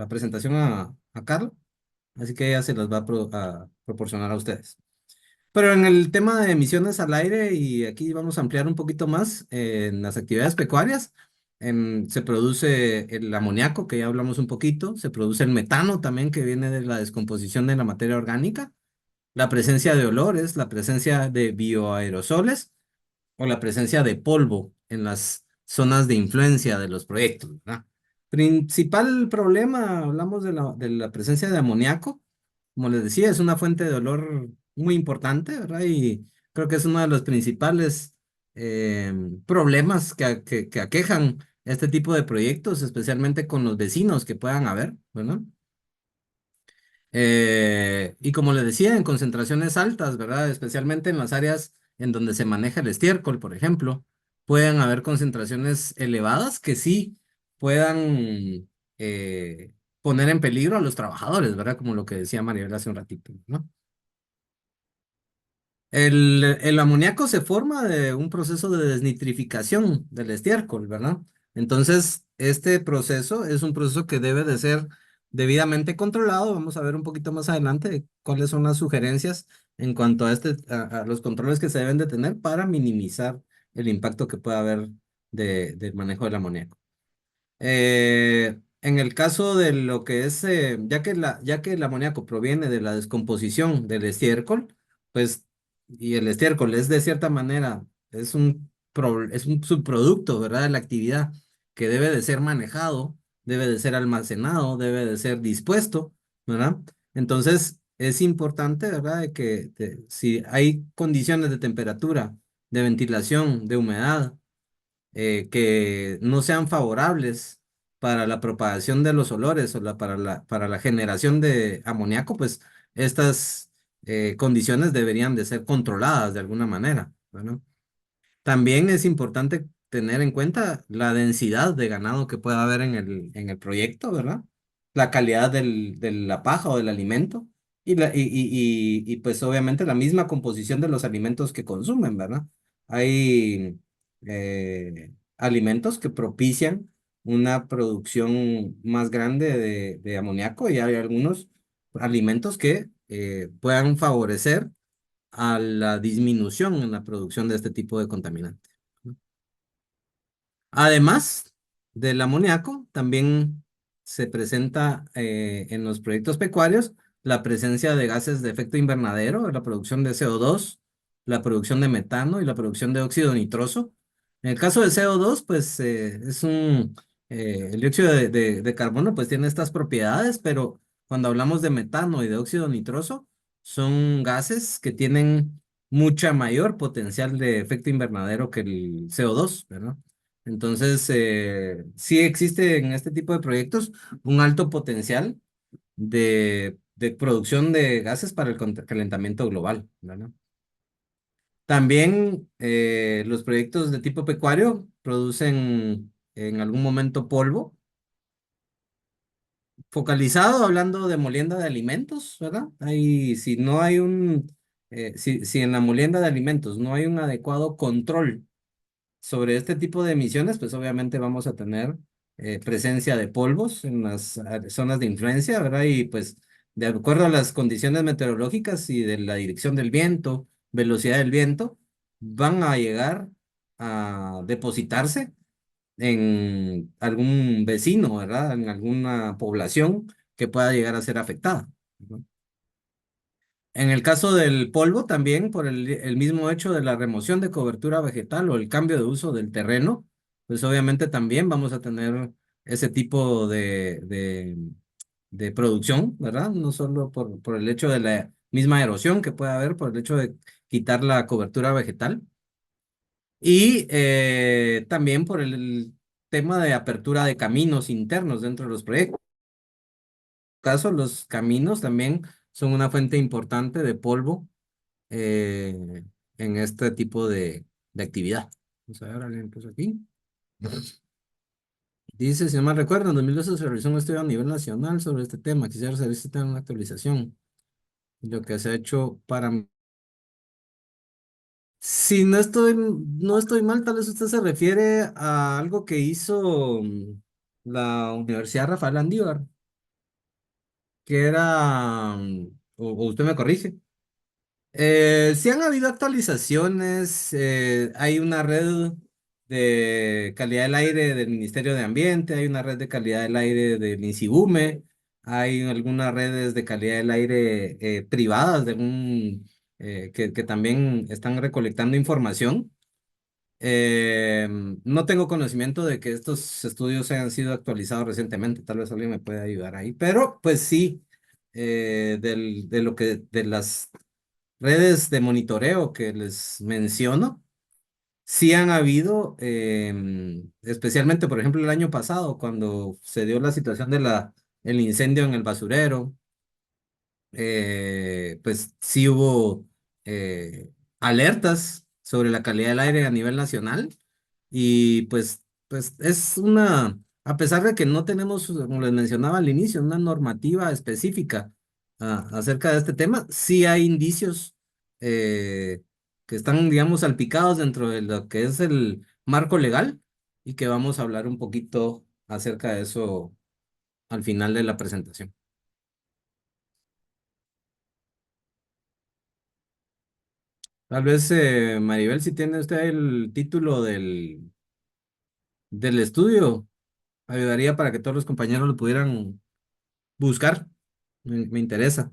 presentación a Carla, así que ella se las va a proporcionar a ustedes. Pero en el tema de emisiones al aire, y aquí vamos a ampliar un poquito más, en las actividades pecuarias, se produce el amoníaco, que ya hablamos un poquito, se produce el metano también, que viene de la descomposición de la materia orgánica, la presencia de olores, la presencia de bioaerosoles o la presencia de polvo en las zonas de influencia de los proyectos, ¿verdad? Principal problema, hablamos de la presencia de amoníaco. Como les decía, es una fuente de olor muy importante, ¿verdad? Y creo que es uno de los principales problemas que aquejan este tipo de proyectos, especialmente con los vecinos que puedan haber, ¿verdad? Y como le decía, en concentraciones altas, ¿verdad? Especialmente en las áreas en donde se maneja el estiércol, por ejemplo, pueden haber concentraciones elevadas que sí puedan eh, poner en peligro a los trabajadores, ¿verdad? Como lo que decía Maribel hace un ratito, ¿no? El amoníaco se forma de un proceso de desnitrificación del estiércol, ¿verdad? Entonces, este proceso es un proceso que debe de ser debidamente controlado. Vamos a ver un poquito más adelante cuáles son las sugerencias en cuanto a, a los controles que se deben de tener para minimizar el impacto que pueda haber del manejo del amoníaco. En el caso de lo que es, ya que el amoníaco proviene de la descomposición del estiércol, pues, y el estiércol es de cierta manera, es un subproducto, ¿verdad? De la actividad que debe de ser manejado, debe de ser almacenado, debe de ser dispuesto, ¿verdad? Entonces, es importante, ¿verdad? Si hay condiciones de temperatura, de ventilación, de humedad, que no sean favorables para la propagación de los olores o para la generación de amoníaco, pues estas condiciones deberían de ser controladas de alguna manera, ¿verdad? También es importante tener en cuenta la densidad de ganado que pueda haber en el proyecto, ¿verdad? La calidad de la paja o del alimento y pues obviamente la misma composición de los alimentos que consumen, ¿verdad? Hay alimentos que propician una producción más grande de amoníaco y hay algunos alimentos que puedan favorecer a la disminución en la producción de este tipo de contaminante, ¿no? Además del amoníaco, también se presenta en los proyectos pecuarios la presencia de gases de efecto invernadero, la producción de CO2, la producción de metano y la producción de óxido nitroso. En el caso de CO2, pues el dióxido de carbono pues tiene estas propiedades, pero cuando hablamos de metano y de óxido nitroso, son gases que tienen mucha mayor potencial de efecto invernadero que el CO2, ¿verdad? Entonces, sí existe en este tipo de proyectos un alto potencial de producción de gases para el calentamiento global, ¿verdad? También los proyectos de tipo pecuario producen en algún momento polvo focalizado, hablando de molienda de alimentos, ¿verdad? Si no hay si en la molienda de alimentos no hay un adecuado control sobre este tipo de emisiones, pues obviamente vamos a tener presencia de polvos en las zonas de influencia, ¿verdad? Y pues de acuerdo a las condiciones meteorológicas y de la dirección del viento, velocidad del viento, van a llegar a depositarse en algún vecino, ¿verdad? En alguna población que pueda llegar a ser afectada, ¿no? En el caso del polvo, también por el mismo hecho de la remoción de cobertura vegetal o el cambio de uso del terreno, pues obviamente también vamos a tener ese tipo de producción, ¿verdad? No solo por el hecho de la misma erosión que puede haber, por el hecho de quitar la cobertura vegetal y también por el tema de apertura de caminos internos dentro de los proyectos caso, los caminos también son una fuente importante de polvo eh, en este tipo de actividad. Vamos a ver, alguien puso aquí. Dice, si no mal recuerdo, en 2012 se realizó un estudio a nivel nacional sobre este tema. Quisiera saber si tiene una actualización. Lo que se ha hecho para... Si no estoy mal, tal vez usted se refiere a algo que hizo la Universidad Rafael Andívar, que era, o usted me corrige. Sí han habido actualizaciones, hay una red de calidad del aire del Ministerio de Ambiente, hay una red de calidad del aire del INSIBUME, hay algunas redes de calidad del aire privadas que también están recolectando información. Eh, no tengo conocimiento de que estos estudios hayan sido actualizados recientemente, tal vez alguien me pueda ayudar ahí, pero pues sí, de las redes de monitoreo que les menciono, sí han habido, especialmente por ejemplo el año pasado, cuando se dio la situación el incendio en el basurero, pues sí hubo alertas sobre la calidad del aire a nivel nacional y pues a pesar de que no tenemos, como les mencionaba al inicio, una normativa específica acerca de este tema, sí hay indicios eh, que están, digamos, salpicados dentro de lo que es el marco legal y que vamos a hablar un poquito acerca de eso al final de la presentación. Tal vez, Maribel, si tiene usted el título del estudio, ayudaría para que todos los compañeros lo pudieran buscar. Me interesa.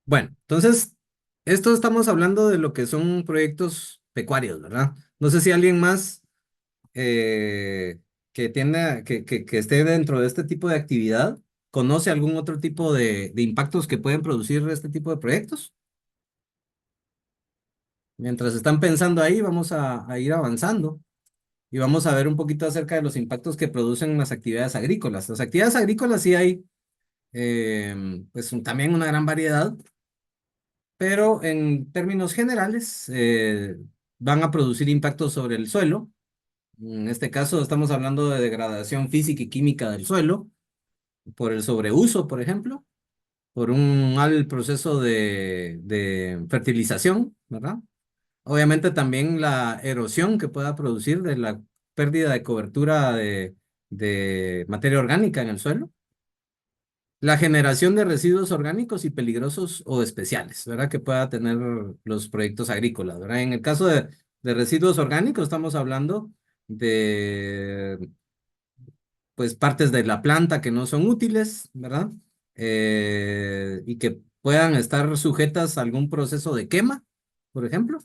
Bueno, entonces, esto estamos hablando de lo que son proyectos pecuarios, ¿verdad? No sé si alguien más que esté dentro de este tipo de actividad conoce algún otro tipo de impactos que pueden producir este tipo de proyectos. Mientras están pensando ahí, vamos a ir avanzando. Y vamos a ver un poquito acerca de los impactos que producen las actividades agrícolas. Las actividades agrícolas sí hay, pues también una gran variedad, pero en términos generales van a producir impactos sobre el suelo. En este caso estamos hablando de degradación física y química del suelo, por el sobreuso, por ejemplo, por un mal proceso de fertilización, ¿verdad? Obviamente también la erosión que pueda producir de la pérdida de cobertura de materia orgánica en el suelo. La generación de residuos orgánicos y peligrosos o especiales, ¿verdad? Que pueda tener los proyectos agrícolas, ¿verdad? En el caso de residuos orgánicos estamos hablando de pues partes de la planta que no son útiles, ¿verdad? Y que puedan estar sujetas a algún proceso de quema, por ejemplo,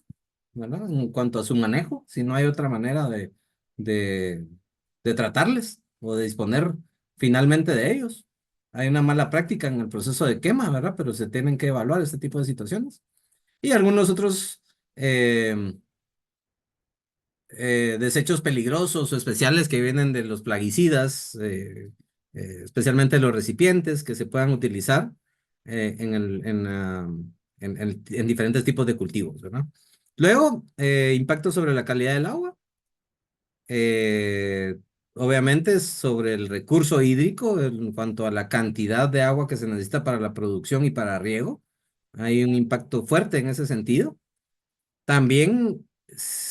¿verdad? En cuanto a su manejo, si no hay otra manera de, de tratarles o de disponer finalmente de ellos. Hay una mala práctica en el proceso de quema, ¿verdad? Pero se tienen que evaluar este tipo de situaciones. Y algunos otros desechos peligrosos o especiales que vienen de los plaguicidas, especialmente los recipientes que se puedan utilizar en diferentes tipos de cultivos, ¿verdad? Luego, impacto sobre la calidad del agua. eh, Obviamente sobre el recurso hídrico en cuanto a la cantidad de agua que se necesita para la producción y para riego. Hay un impacto fuerte en ese sentido. También,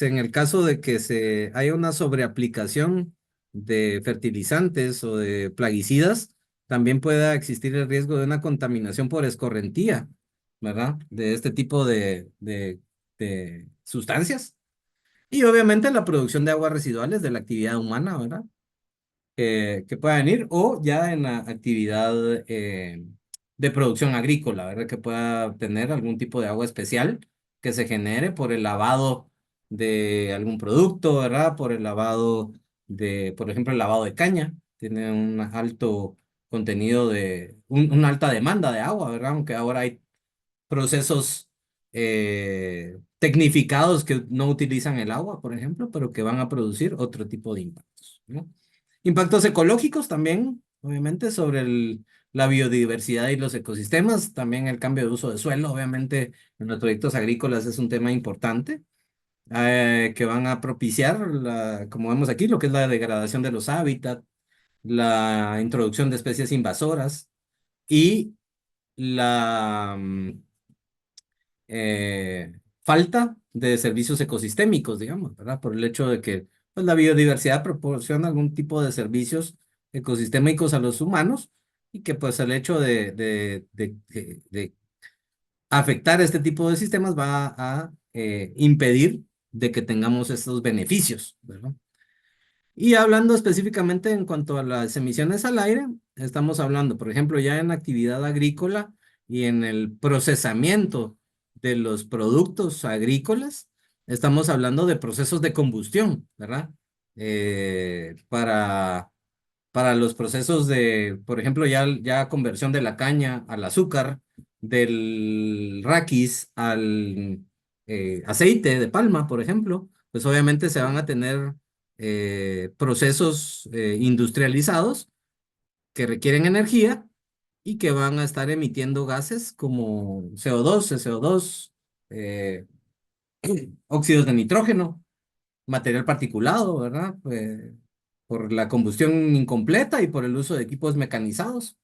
en el caso de que haya una sobreaplicación de fertilizantes o de plaguicidas, también pueda existir el riesgo de una contaminación por escorrentía, ¿verdad? De este tipo de sustancias. Y obviamente la producción de aguas residuales de la actividad humana, ¿verdad? Que puedan ir, o ya en la actividad de producción agrícola, ¿verdad? Que pueda tener algún tipo de agua especial que se genere por el lavado de algún producto, ¿verdad? Por el lavado por ejemplo, el lavado de caña, tiene un alto contenido una alta demanda de agua, ¿verdad? Aunque ahora hay procesos tecnificados que no utilizan el agua, por ejemplo, pero que van a producir otro tipo de impactos, ¿no? Impactos ecológicos también, obviamente, sobre la biodiversidad y los ecosistemas, también el cambio de uso de suelo, obviamente, en los proyectos agrícolas es un tema importante, que van a propiciar, como vemos aquí, lo que es la degradación de los hábitats, la introducción de especies invasoras y la falta de servicios ecosistémicos, digamos, ¿verdad? Por el hecho de que pues, la biodiversidad proporciona algún tipo de servicios ecosistémicos a los humanos y que pues el hecho de afectar este tipo de sistemas va a impedir de que tengamos estos beneficios, ¿verdad? Y hablando específicamente en cuanto a las emisiones al aire, estamos hablando, por ejemplo, ya en actividad agrícola y en el procesamiento de los productos agrícolas, estamos hablando de procesos de combustión, ¿verdad? Para los procesos de, por ejemplo, ya conversión de la caña al azúcar, del raquis al aceite de palma, por ejemplo, pues obviamente se van a tener procesos industrializados que requieren energía y que van a estar emitiendo gases como CO2, SO2, eh, óxidos de nitrógeno, material particulado, ¿verdad? Por la combustión incompleta y por el uso de equipos mecanizados.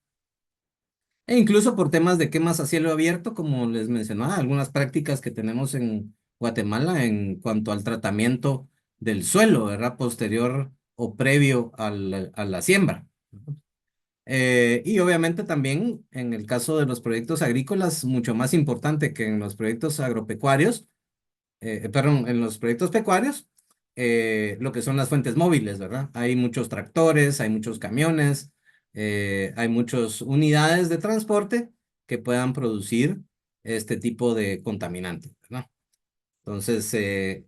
E incluso por temas de quemas a cielo abierto, como les mencionaba, algunas prácticas que tenemos en Guatemala en cuanto al tratamiento del suelo, ¿verdad? Posterior o previo a la siembra. Y obviamente también en el caso de los proyectos agrícolas, mucho más importante que en los proyectos agropecuarios, perdón, en los proyectos pecuarios, lo que son las fuentes móviles, ¿verdad? Hay muchos tractores, hay muchos camiones, hay muchas unidades de transporte que puedan producir este tipo de contaminantes, ¿verdad? Entonces,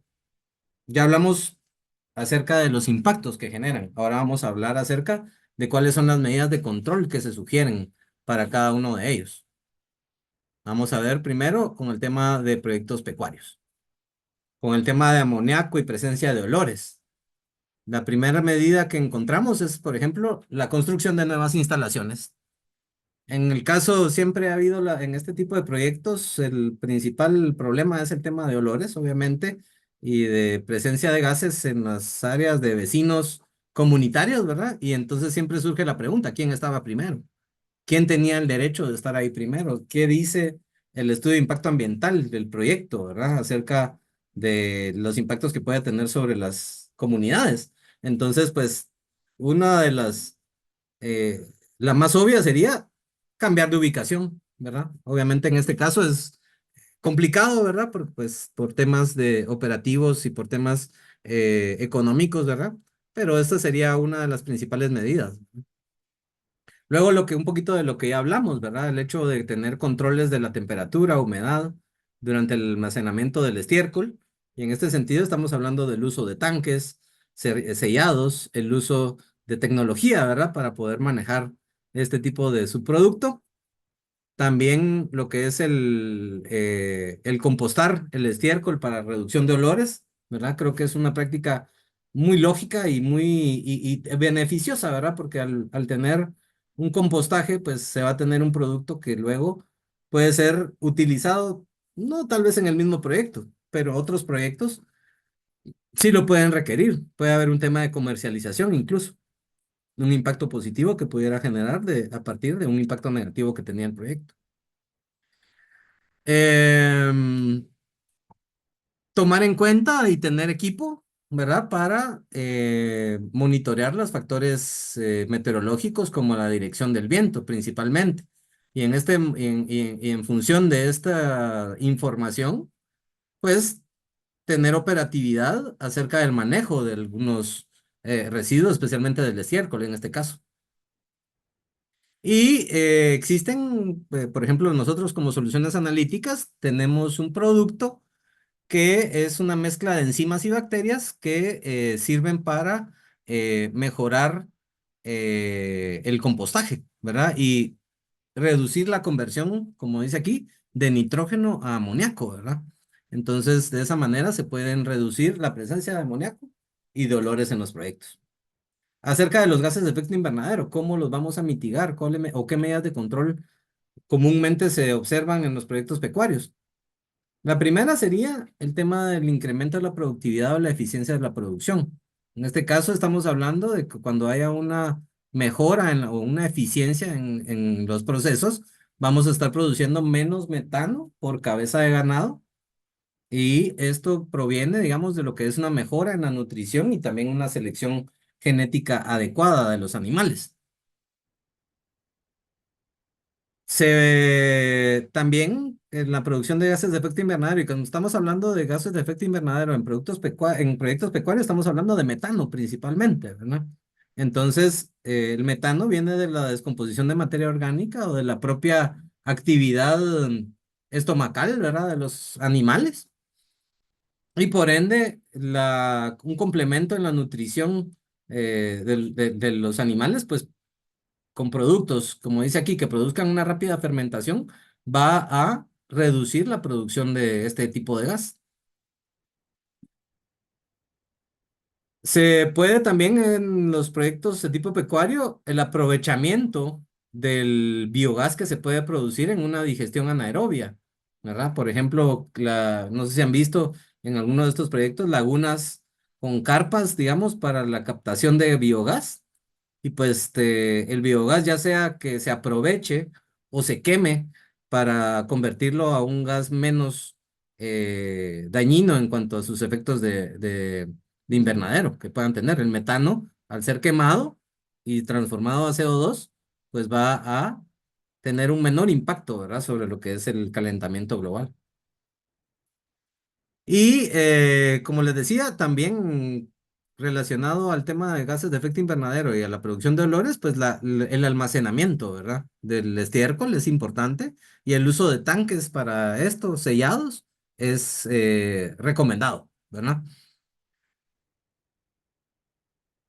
ya hablamos acerca de los impactos que generan. Ahora vamos a hablar acerca de cuáles son las medidas de control que se sugieren para cada uno de ellos. Vamos a ver primero con el tema de proyectos pecuarios, con el tema de amoníaco y presencia de olores. La primera medida que encontramos es, por ejemplo, la construcción de nuevas instalaciones. En el caso, siempre ha habido, en este tipo de proyectos, el principal problema es el tema de olores, obviamente, y de presencia de gases en las áreas de vecinos comunitarios, ¿verdad? Y entonces siempre surge la pregunta, ¿quién estaba primero? ¿Quién tenía el derecho de estar ahí primero? ¿Qué dice el estudio de impacto ambiental del proyecto, ¿verdad? Acerca de los impactos que puede tener sobre las comunidades. Entonces, pues, una de eh, la más obvia sería cambiar de ubicación, ¿verdad? Obviamente en este caso es complicado, ¿verdad? Por temas de operativos y por temas económicos, ¿verdad? Pero esta sería una de las principales medidas. Luego un poquito de lo que ya hablamos, ¿verdad? El hecho de tener controles de la temperatura, humedad durante el almacenamiento del estiércol. Y en este sentido estamos hablando del uso de tanques sellados, el uso de tecnología, ¿verdad? Para poder manejar este tipo de subproducto. También lo que es el compostar el estiércol para reducción de olores, ¿verdad? Creo que es una práctica muy lógica y muy y beneficiosa, ¿verdad? Porque al tener un compostaje, pues se va a tener un producto que luego puede ser utilizado, no tal vez en el mismo proyecto, pero otros proyectos sí lo pueden requerir. Puede haber un tema de comercialización incluso, un impacto positivo que pudiera generar a partir de un impacto negativo que tenía el proyecto. Em, Tomar en cuenta y tener equipo, ¿verdad? Para monitorear los factores meteorológicos como la dirección del viento principalmente. Y y en función de esta información, pues tener operatividad acerca del manejo de algunos residuos, especialmente del estiércol en este caso. Y existen, por ejemplo, nosotros como soluciones analíticas tenemos un producto que es una mezcla de enzimas y bacterias que sirven para mejorar el compostaje, ¿verdad? Y reducir la conversión, como dice aquí, de nitrógeno a amoníaco, ¿verdad? Entonces, de esa manera se pueden reducir la presencia de amoníaco y de olores en los proyectos. acerca de los gases de efecto invernadero, cómo los vamos a mitigar, o qué medidas de control comúnmente se observan en los proyectos pecuarios. La primera sería el tema del incremento de la productividad o la eficiencia de la producción. En este caso estamos hablando de que cuando haya una mejora o una eficiencia en los procesos, vamos a estar produciendo menos metano por cabeza de ganado y esto proviene, digamos, de lo que es una mejora en la nutrición y también una selección genética adecuada de los animales. También en la producción de gases de efecto invernadero, y cuando estamos hablando de gases de efecto invernadero en proyectos pecuarios, estamos hablando de metano principalmente, ¿verdad? Entonces, el metano viene de la descomposición de materia orgánica o de la propia actividad estomacal, ¿verdad? De los animales. Y por ende, un complemento en la nutrición de los animales, pues con productos, como dice aquí, que produzcan una rápida fermentación, va a reducir la producción de este tipo de gas. Se puede también en los proyectos de tipo pecuario el aprovechamiento del biogás que se puede producir en una digestión anaerobia, ¿verdad? Por ejemplo, no sé si han visto en alguno de estos proyectos lagunas con carpas, digamos, para la captación de biogás. Y pues el biogás ya sea que se aproveche o se queme para convertirlo a un gas menos dañino en cuanto a sus efectos de invernadero que puedan tener. El metano, al ser quemado y transformado a CO2, pues va a tener un menor impacto, ¿verdad? Sobre lo que es el calentamiento global. Y como les decía, también relacionado al tema de gases de efecto invernadero y a la producción de olores, pues el almacenamiento, ¿verdad? Del estiércol es importante y el uso de tanques para estos sellados es recomendado, ¿verdad?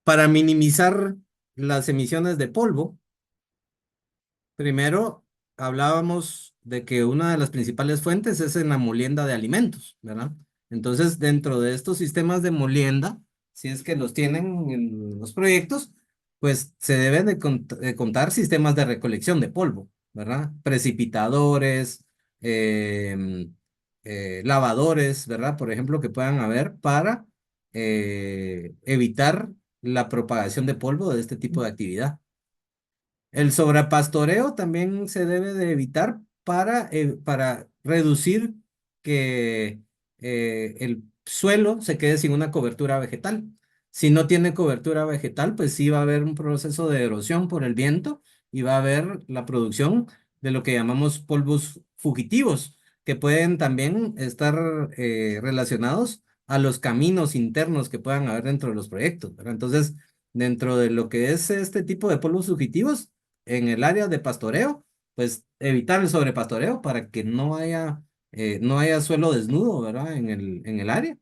Para minimizar las emisiones de polvo, primero hablábamos de que una de las principales fuentes es en la molienda de alimentos, ¿verdad? Entonces, dentro de estos sistemas de molienda, si es que los tienen en los proyectos, pues se deben de contar sistemas de recolección de polvo, ¿verdad? Precipitadores, lavadores, ¿verdad? Por ejemplo, que puedan haber para evitar la propagación de polvo de este tipo de actividad. El sobrepastoreo también se debe de evitar para reducir que el suelo se quede sin una cobertura vegetal. Si no tiene cobertura vegetal, pues sí va a haber un proceso de erosión por el viento y va a haber la producción de lo que llamamos polvos fugitivos, que pueden también estar relacionados a los caminos internos que puedan haber dentro de los proyectos, ¿verdad? Entonces, dentro de lo que es este tipo de polvos fugitivos, en el área de pastoreo, pues evitar el sobrepastoreo para que no haya suelo desnudo, ¿verdad? En el área.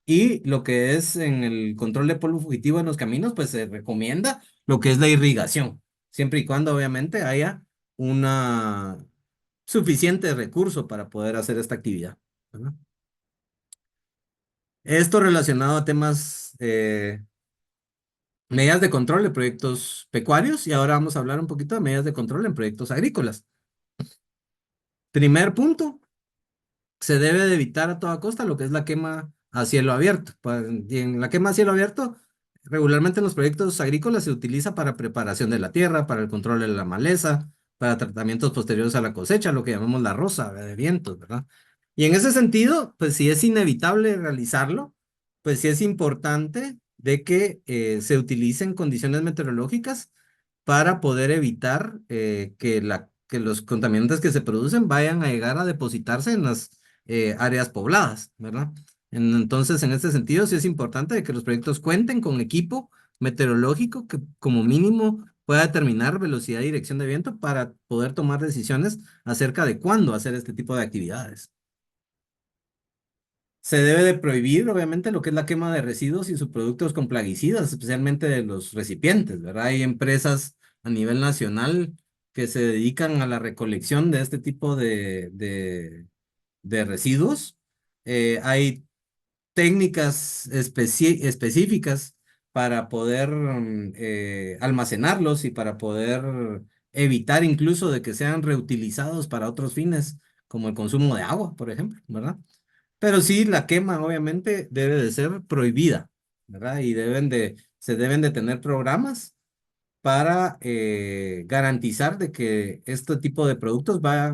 Y lo que es en el control de polvo fugitivo en los caminos, pues se recomienda lo que es la irrigación, siempre y cuando obviamente haya una suficiente recurso para poder hacer esta actividad, ¿verdad? Esto relacionado a temas, medidas de control de proyectos pecuarios y ahora vamos a hablar un poquito de medidas de control en proyectos agrícolas. Primer punto, se debe de evitar a toda costa lo que es la quema a cielo abierto. Y en la quema a cielo abierto, regularmente en los proyectos agrícolas se utiliza para preparación de la tierra, para el control de la maleza, para tratamientos posteriores a la cosecha, lo que llamamos la roza de vientos, ¿verdad? Y en ese sentido, pues si es inevitable realizarlo, pues sí es importante de que se utilicen condiciones meteorológicas para poder evitar que los contaminantes que se producen vayan a llegar a depositarse en las áreas pobladas, ¿verdad? Entonces, en este sentido, sí es importante de que los proyectos cuenten con equipo meteorológico que como mínimo pueda determinar velocidad y dirección de viento para poder tomar decisiones acerca de cuándo hacer este tipo de actividades. Se debe de prohibir, obviamente, lo que es la quema de residuos y subproductos con plaguicidas, especialmente de los recipientes, ¿verdad? Hay empresas a nivel nacional que se dedican a la recolección de este tipo de residuos. Hay técnicas específicas para poder almacenarlos y para poder evitar incluso de que sean reutilizados para otros fines, como el consumo de agua, por ejemplo, ¿verdad? Pero sí, la quema obviamente debe de ser prohibida, ¿verdad? Y se deben de tener programas para garantizar de que este tipo de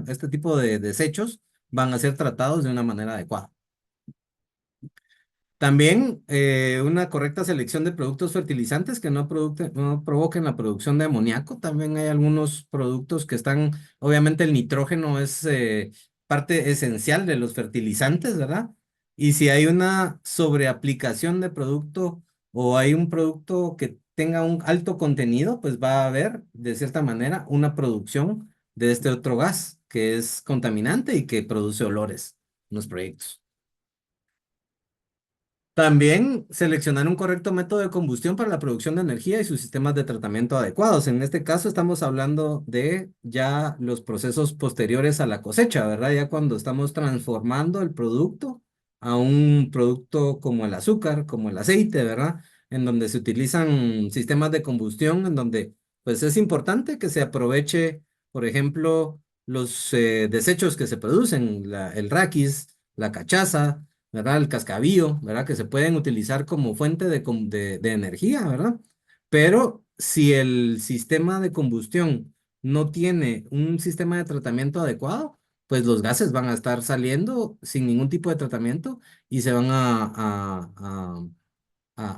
este tipo de desechos van a ser tratados de una manera adecuada. También una correcta selección de productos fertilizantes que no provoquen la producción de amoníaco. También hay algunos productos que están, obviamente el nitrógeno es parte esencial de los fertilizantes, ¿verdad? Y si hay una sobreaplicación de producto o hay un producto que tenga un alto contenido, pues va a haber, de cierta manera, una producción de este otro gas que es contaminante y que produce olores en los proyectos. También seleccionar un correcto método de combustión para la producción de energía y sus sistemas de tratamiento adecuados. En este caso estamos hablando de ya los procesos posteriores a la cosecha, ¿verdad? Ya cuando estamos transformando el producto a un producto como el azúcar, como el aceite, ¿verdad? En donde se utilizan sistemas de combustión, en donde pues es importante que se aproveche, por ejemplo, los desechos que se producen, el raquis, la cachaza, ¿verdad? El cascabillo, ¿verdad? Que se pueden utilizar como fuente de energía, ¿verdad? Pero si el sistema de combustión no tiene un sistema de tratamiento adecuado, pues los gases van a estar saliendo sin ningún tipo de tratamiento y se van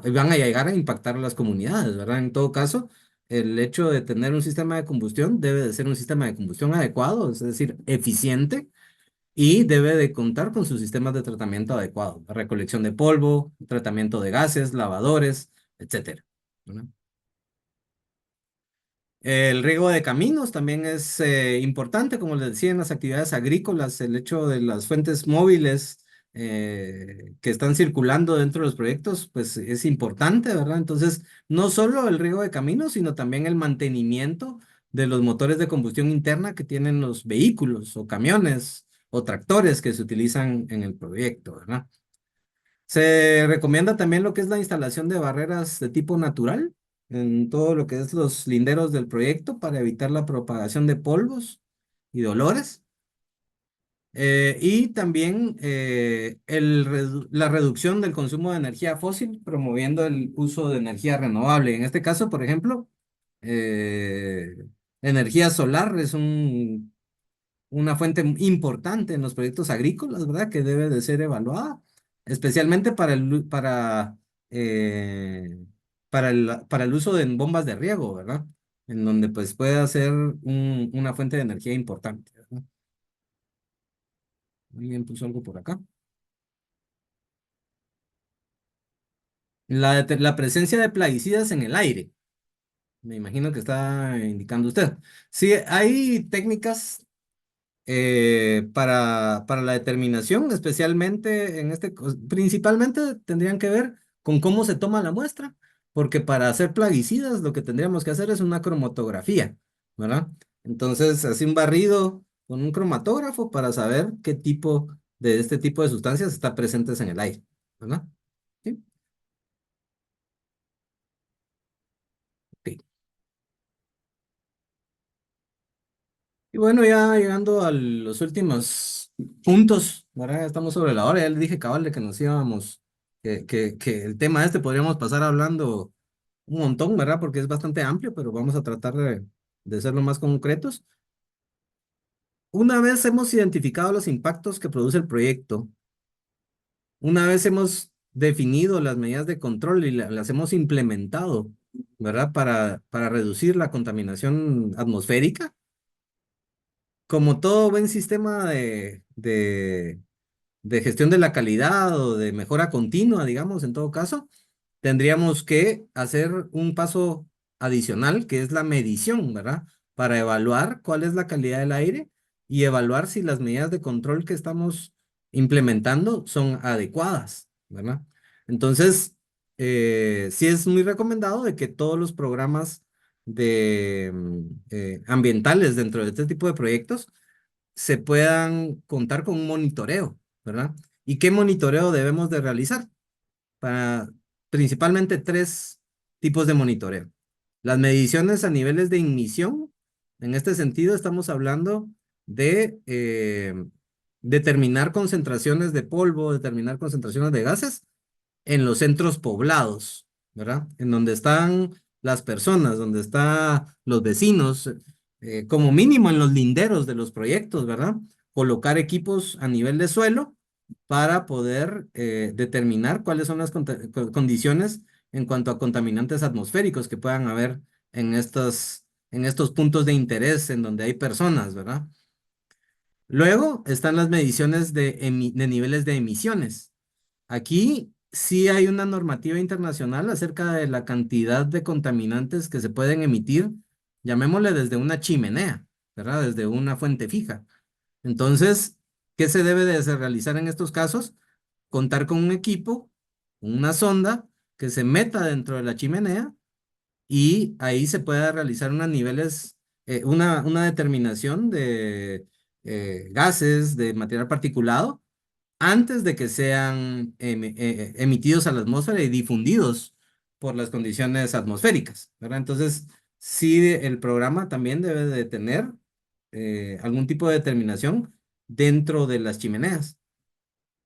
y van a llegar a impactar a las comunidades, ¿verdad? En todo caso, el hecho de tener un sistema de combustión debe de ser un sistema de combustión adecuado, es decir, eficiente y debe de contar con sus sistemas de tratamiento adecuados, la recolección de polvo, tratamiento de gases, lavadores, etcétera, ¿verdad? El riego de caminos también es importante, como les decía, en las actividades agrícolas, el hecho de las fuentes móviles que están circulando dentro de los proyectos, pues es importante, ¿verdad? Entonces, no solo el riego de caminos, sino también el mantenimiento de los motores de combustión interna que tienen los vehículos o camiones o tractores que se utilizan en el proyecto, ¿verdad? Se recomienda también lo que es la instalación de barreras de tipo natural en todo lo que es los linderos del proyecto para evitar la propagación de polvos y de olores. Y también la reducción del consumo de energía fósil, promoviendo el uso de energía renovable. En este caso, por ejemplo, eh, energía solar es una fuente importante en los proyectos agrícolas, ¿verdad? Que debe de ser evaluada, especialmente eh, para el uso de bombas de riego, ¿verdad? En donde pues puede ser una fuente de energía importante, ¿verdad? Alguien puso algo por acá. La presencia de plaguicidas en el aire. Me imagino que está indicando usted. Sí, hay técnicas para la determinación, especialmente principalmente tendrían que ver con cómo se toma la muestra, porque para hacer plaguicidas lo que tendríamos que hacer es una cromatografía, ¿verdad? Entonces, así un barrido con un cromatógrafo para saber qué tipo de este tipo de sustancias está presentes en el aire, ¿verdad? Sí. Ok. Y bueno, ya llegando a los últimos puntos, ¿verdad? Ya estamos sobre la hora, ya le dije cabal de que nos íbamos, que el tema este podríamos pasar hablando un montón, ¿verdad? Porque es bastante amplio, pero vamos a tratar de ser lo más concretos. Una vez hemos identificado los impactos que produce el proyecto, una vez hemos definido las medidas de control y las hemos implementado, ¿verdad? Para reducir la contaminación atmosférica. Como todo buen sistema de gestión de la calidad o de mejora continua, digamos, en todo caso, tendríamos que hacer un paso adicional, que es la medición, ¿verdad? Para evaluar cuál es la calidad del aire y evaluar si las medidas de control que estamos implementando son adecuadas, ¿verdad? Entonces, sí es muy recomendado de que todos los programas ambientales dentro de este tipo de proyectos se puedan contar con un monitoreo, ¿verdad? ¿Y qué monitoreo debemos de realizar? Para principalmente tres tipos de monitoreo. Las mediciones a niveles de ignición, en este sentido estamos hablando de determinar concentraciones de polvo, determinar concentraciones de gases en los centros poblados, ¿verdad? En donde están las personas, donde están los vecinos, como mínimo en los linderos de los proyectos, ¿verdad? Colocar equipos a nivel de suelo para poder determinar cuáles son las condiciones en cuanto a contaminantes atmosféricos que puedan haber en estos puntos de interés en donde hay personas, ¿verdad? Luego están las mediciones de niveles de emisiones. Aquí sí hay una normativa internacional acerca de la cantidad de contaminantes que se pueden emitir, llamémosle desde una chimenea, ¿verdad? Desde una fuente fija. Entonces, ¿qué se debe de realizar en estos casos? Contar con un equipo, una sonda que se meta dentro de la chimenea y ahí se pueda realizar unos niveles, una determinación de gases, de material particulado antes de que sean emitidos a la atmósfera y difundidos por las condiciones atmosféricas, ¿verdad? Entonces, sí, el programa también debe de tener algún tipo de determinación dentro de las chimeneas.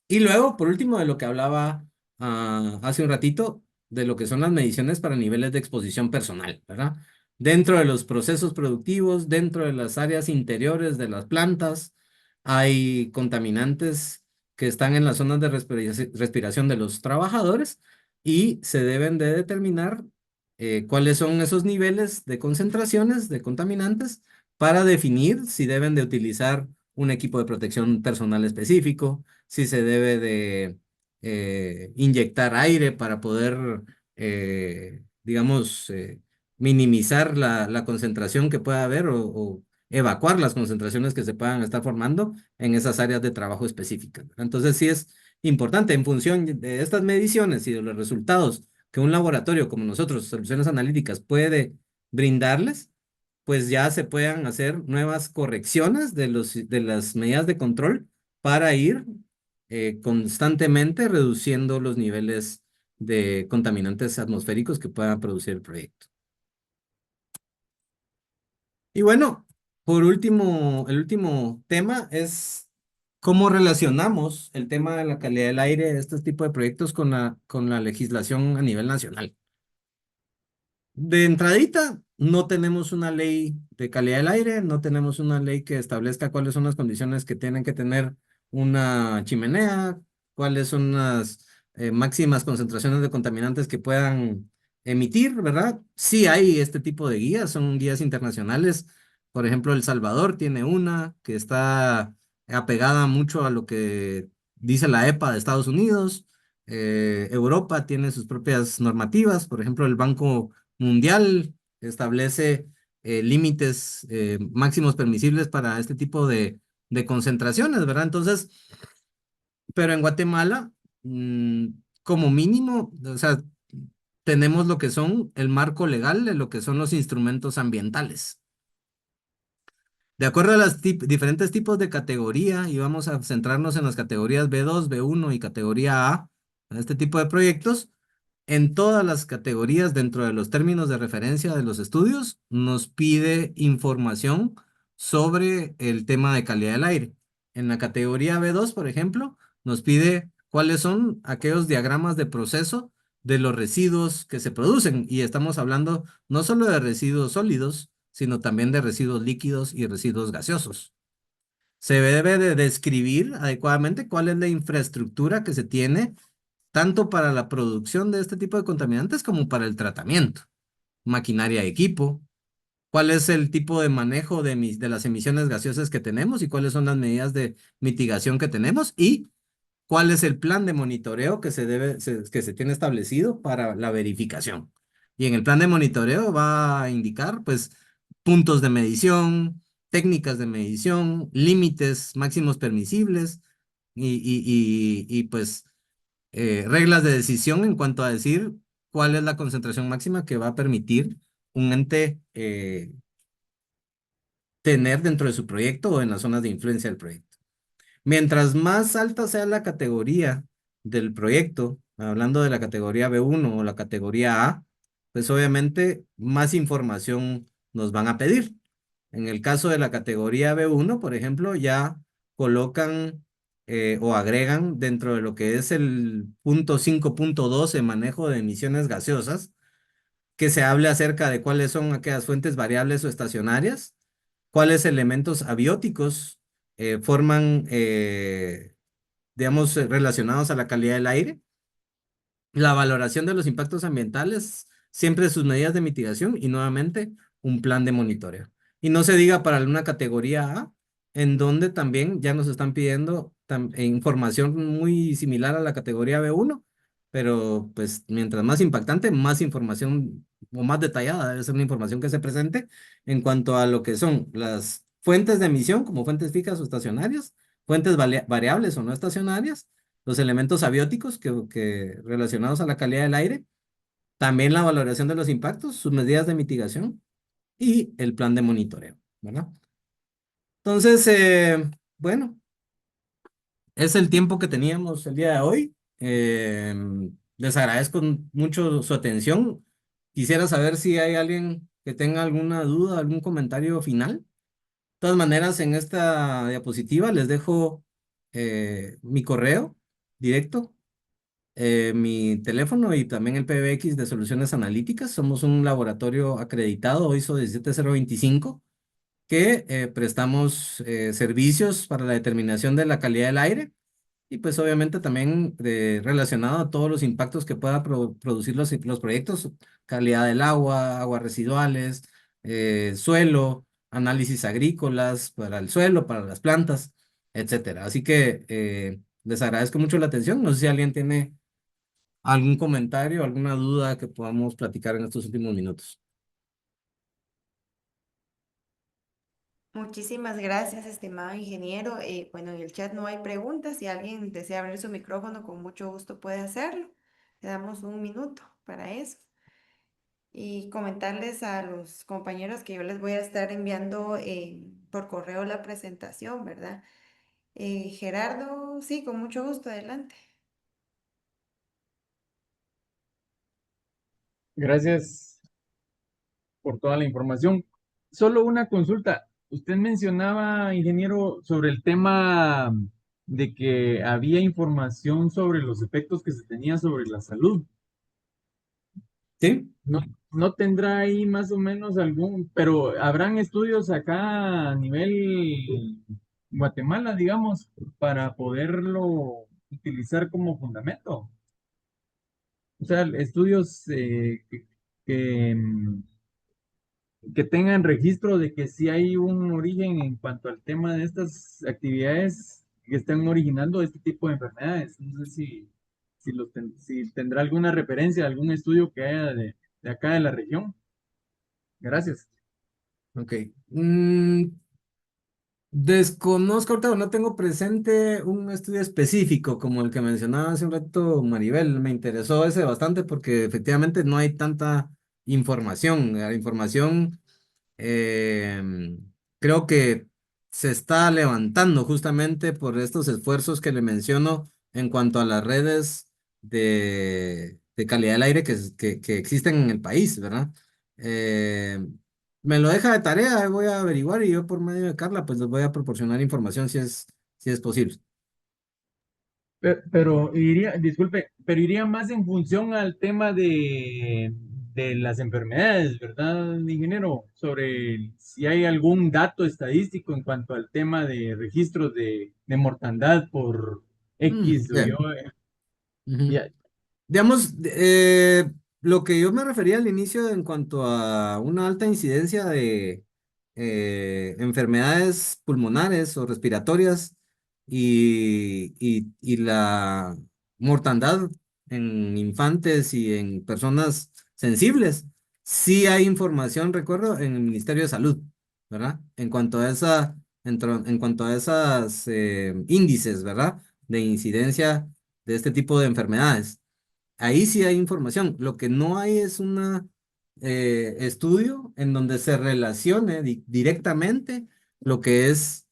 Y luego, por último, de lo que hablaba hace un ratito, de lo que son las mediciones para niveles de exposición personal, ¿verdad? Dentro de los procesos productivos, dentro de las áreas interiores de las plantas, hay contaminantes que están en las zonas de respiración de los trabajadores y se deben de determinar cuáles son esos niveles de concentraciones de contaminantes para definir si deben de utilizar un equipo de protección personal específico, si se debe de inyectar aire para poder, digamos, minimizar la concentración que pueda haber o evacuar las concentraciones que se puedan estar formando en esas áreas de trabajo específicas, ¿verdad? Entonces sí es importante en función de estas mediciones y de los resultados que un laboratorio como nosotros, Soluciones Analíticas, puede brindarles, pues ya se puedan hacer nuevas correcciones de las medidas de control para ir constantemente reduciendo los niveles de contaminantes atmosféricos que puedan producir el proyecto. Y bueno, por último, el último tema es cómo relacionamos el tema de la calidad del aire de este tipo de proyectos con la legislación a nivel nacional. De entradita, no tenemos una ley de calidad del aire, no tenemos una ley que establezca cuáles son las condiciones que tienen que tener una chimenea, cuáles son las máximas concentraciones de contaminantes que puedan emitir, ¿verdad? Sí hay este tipo de guías, son guías internacionales. Por ejemplo, El Salvador tiene una que está apegada mucho a lo que dice la EPA de Estados Unidos. Europa tiene sus propias normativas, por ejemplo, el Banco Mundial establece límites máximos permisibles para este tipo de concentraciones, ¿verdad? Entonces, pero en Guatemala, mm, como mínimo, o sea, tenemos lo que son el marco legal de lo que son los instrumentos ambientales. De acuerdo a los diferentes tipos de categoría, y vamos a centrarnos en las categorías B2, B1 y categoría A, en este tipo de proyectos, en todas las categorías dentro de los términos de referencia de los estudios, nos pide información sobre el tema de calidad del aire. En la categoría B2, por ejemplo, nos pide cuáles son aquellos diagramas de proceso de los residuos que se producen. Y estamos hablando no solo de residuos sólidos, sino también de residuos líquidos y residuos gaseosos. Se debe de describir adecuadamente cuál es la infraestructura que se tiene tanto para la producción de este tipo de contaminantes como para el tratamiento. Maquinaria y equipo, cuál es el tipo de manejo de las emisiones gaseosas que tenemos y cuáles son las medidas de mitigación que tenemos y cuál es el plan de monitoreo que se tiene establecido para la verificación. Y en el plan de monitoreo va a indicar, pues, puntos de medición, técnicas de medición, límites máximos permisibles pues, reglas de decisión en cuanto a decir cuál es la concentración máxima que va a permitir un ente tener dentro de su proyecto o en las zonas de influencia del proyecto. Mientras más alta sea la categoría del proyecto, hablando de la categoría B1 o la categoría A, pues obviamente más información nos van a pedir. En el caso de la categoría B1, por ejemplo, ya colocan o agregan dentro de lo que es el punto 5.12 manejo de emisiones gaseosas, que se hable acerca de cuáles son aquellas fuentes variables o estacionarias, cuáles elementos abióticos forman, digamos, relacionados a la calidad del aire, la valoración de los impactos ambientales, siempre sus medidas de mitigación y nuevamente un plan de monitoreo. Y no se diga para una categoría A, en donde también ya nos están pidiendo información muy similar a la categoría B1, pero pues mientras más impactante, más información o más detallada debe ser una información que se presente en cuanto a lo que son las fuentes de emisión como fuentes fijas o estacionarias, fuentes variables o no estacionarias, los elementos abióticos que relacionados a la calidad del aire, también la valoración de los impactos, sus medidas de mitigación y el plan de monitoreo, ¿verdad? Entonces, bueno, es el tiempo que teníamos el día de hoy. Les agradezco mucho su atención. Quisiera saber si hay alguien que tenga alguna duda, algún comentario final. De todas maneras, en esta diapositiva les dejo mi correo directo, mi teléfono y también el PBX de Soluciones Analíticas. Somos un laboratorio acreditado ISO 17025 que prestamos servicios para la determinación de la calidad del aire y pues obviamente también relacionado a todos los impactos que pueda producir los proyectos, calidad del agua, aguas residuales, suelo, análisis agrícolas para el suelo, para las plantas, etcétera. Así que les agradezco mucho la atención. No sé si alguien tiene algún comentario, alguna duda que podamos platicar en estos últimos minutos. Muchísimas gracias, estimado ingeniero. Bueno, en el chat no hay preguntas. Si alguien desea abrir su micrófono, con mucho gusto puede hacerlo. Le damos un minuto para eso. Y comentarles a los compañeros que yo les voy a estar enviando por correo la presentación, ¿verdad? Gerardo, sí, con mucho gusto, adelante. Gracias por toda la información. Solo una consulta. Usted mencionaba, ingeniero, sobre el tema de que había información sobre los efectos que se tenían sobre la salud. ¿Sí? ¿No, no tendrá ahí más o menos algún, pero habrán estudios acá a nivel Guatemala, digamos, para poderlo utilizar como fundamento? O sea, estudios que, que tengan registro de que sí hay un origen en cuanto al tema de estas actividades que están originando este tipo de enfermedades. No sé si tendrá alguna referencia, algún estudio que haya de acá de la región. Gracias. Ok. Desconozco ahorita, no tengo presente un estudio específico como el que mencionaba hace un rato Maribel. Me interesó ese bastante porque efectivamente no hay tanta información. La información eh, creo que se está levantando justamente por estos esfuerzos que le menciono en cuanto a las redes de calidad del aire que existen en el país, ¿verdad? Eh, Me lo deja de tarea, voy a averiguar y yo por medio de Carla pues les voy a proporcionar información si es posible. Pero iría, disculpe, pero iría más en función al tema de las enfermedades, ¿verdad, ingeniero? Sobre si hay algún dato estadístico en cuanto al tema de registros de mortandad por X o yo. Bien. Ujú. Ya, Digamos, lo que yo me refería al inicio en cuanto a una alta incidencia de enfermedades pulmonares o respiratorias y la mortandad en infantes y en personas sensibles, sí hay información, recuerdo, en el Ministerio de Salud, ¿verdad? En cuanto a en cuanto a esas índices, ¿verdad? De incidencia de este tipo de enfermedades. Ahí sí hay información. Lo que no hay es un estudio en donde se relacione directamente lo que es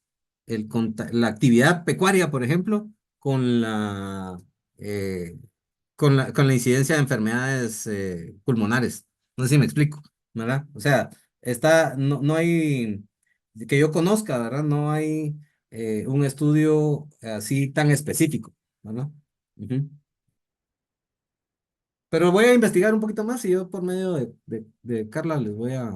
la actividad pecuaria, por ejemplo, con eh, con la incidencia de enfermedades pulmonares. No sé si me explico, ¿verdad? O sea, no hay, que yo conozca, ¿verdad? No hay un estudio así tan específico, ¿verdad? Ujú. Pero voy a investigar un poquito más y yo por medio de Carla les voy a...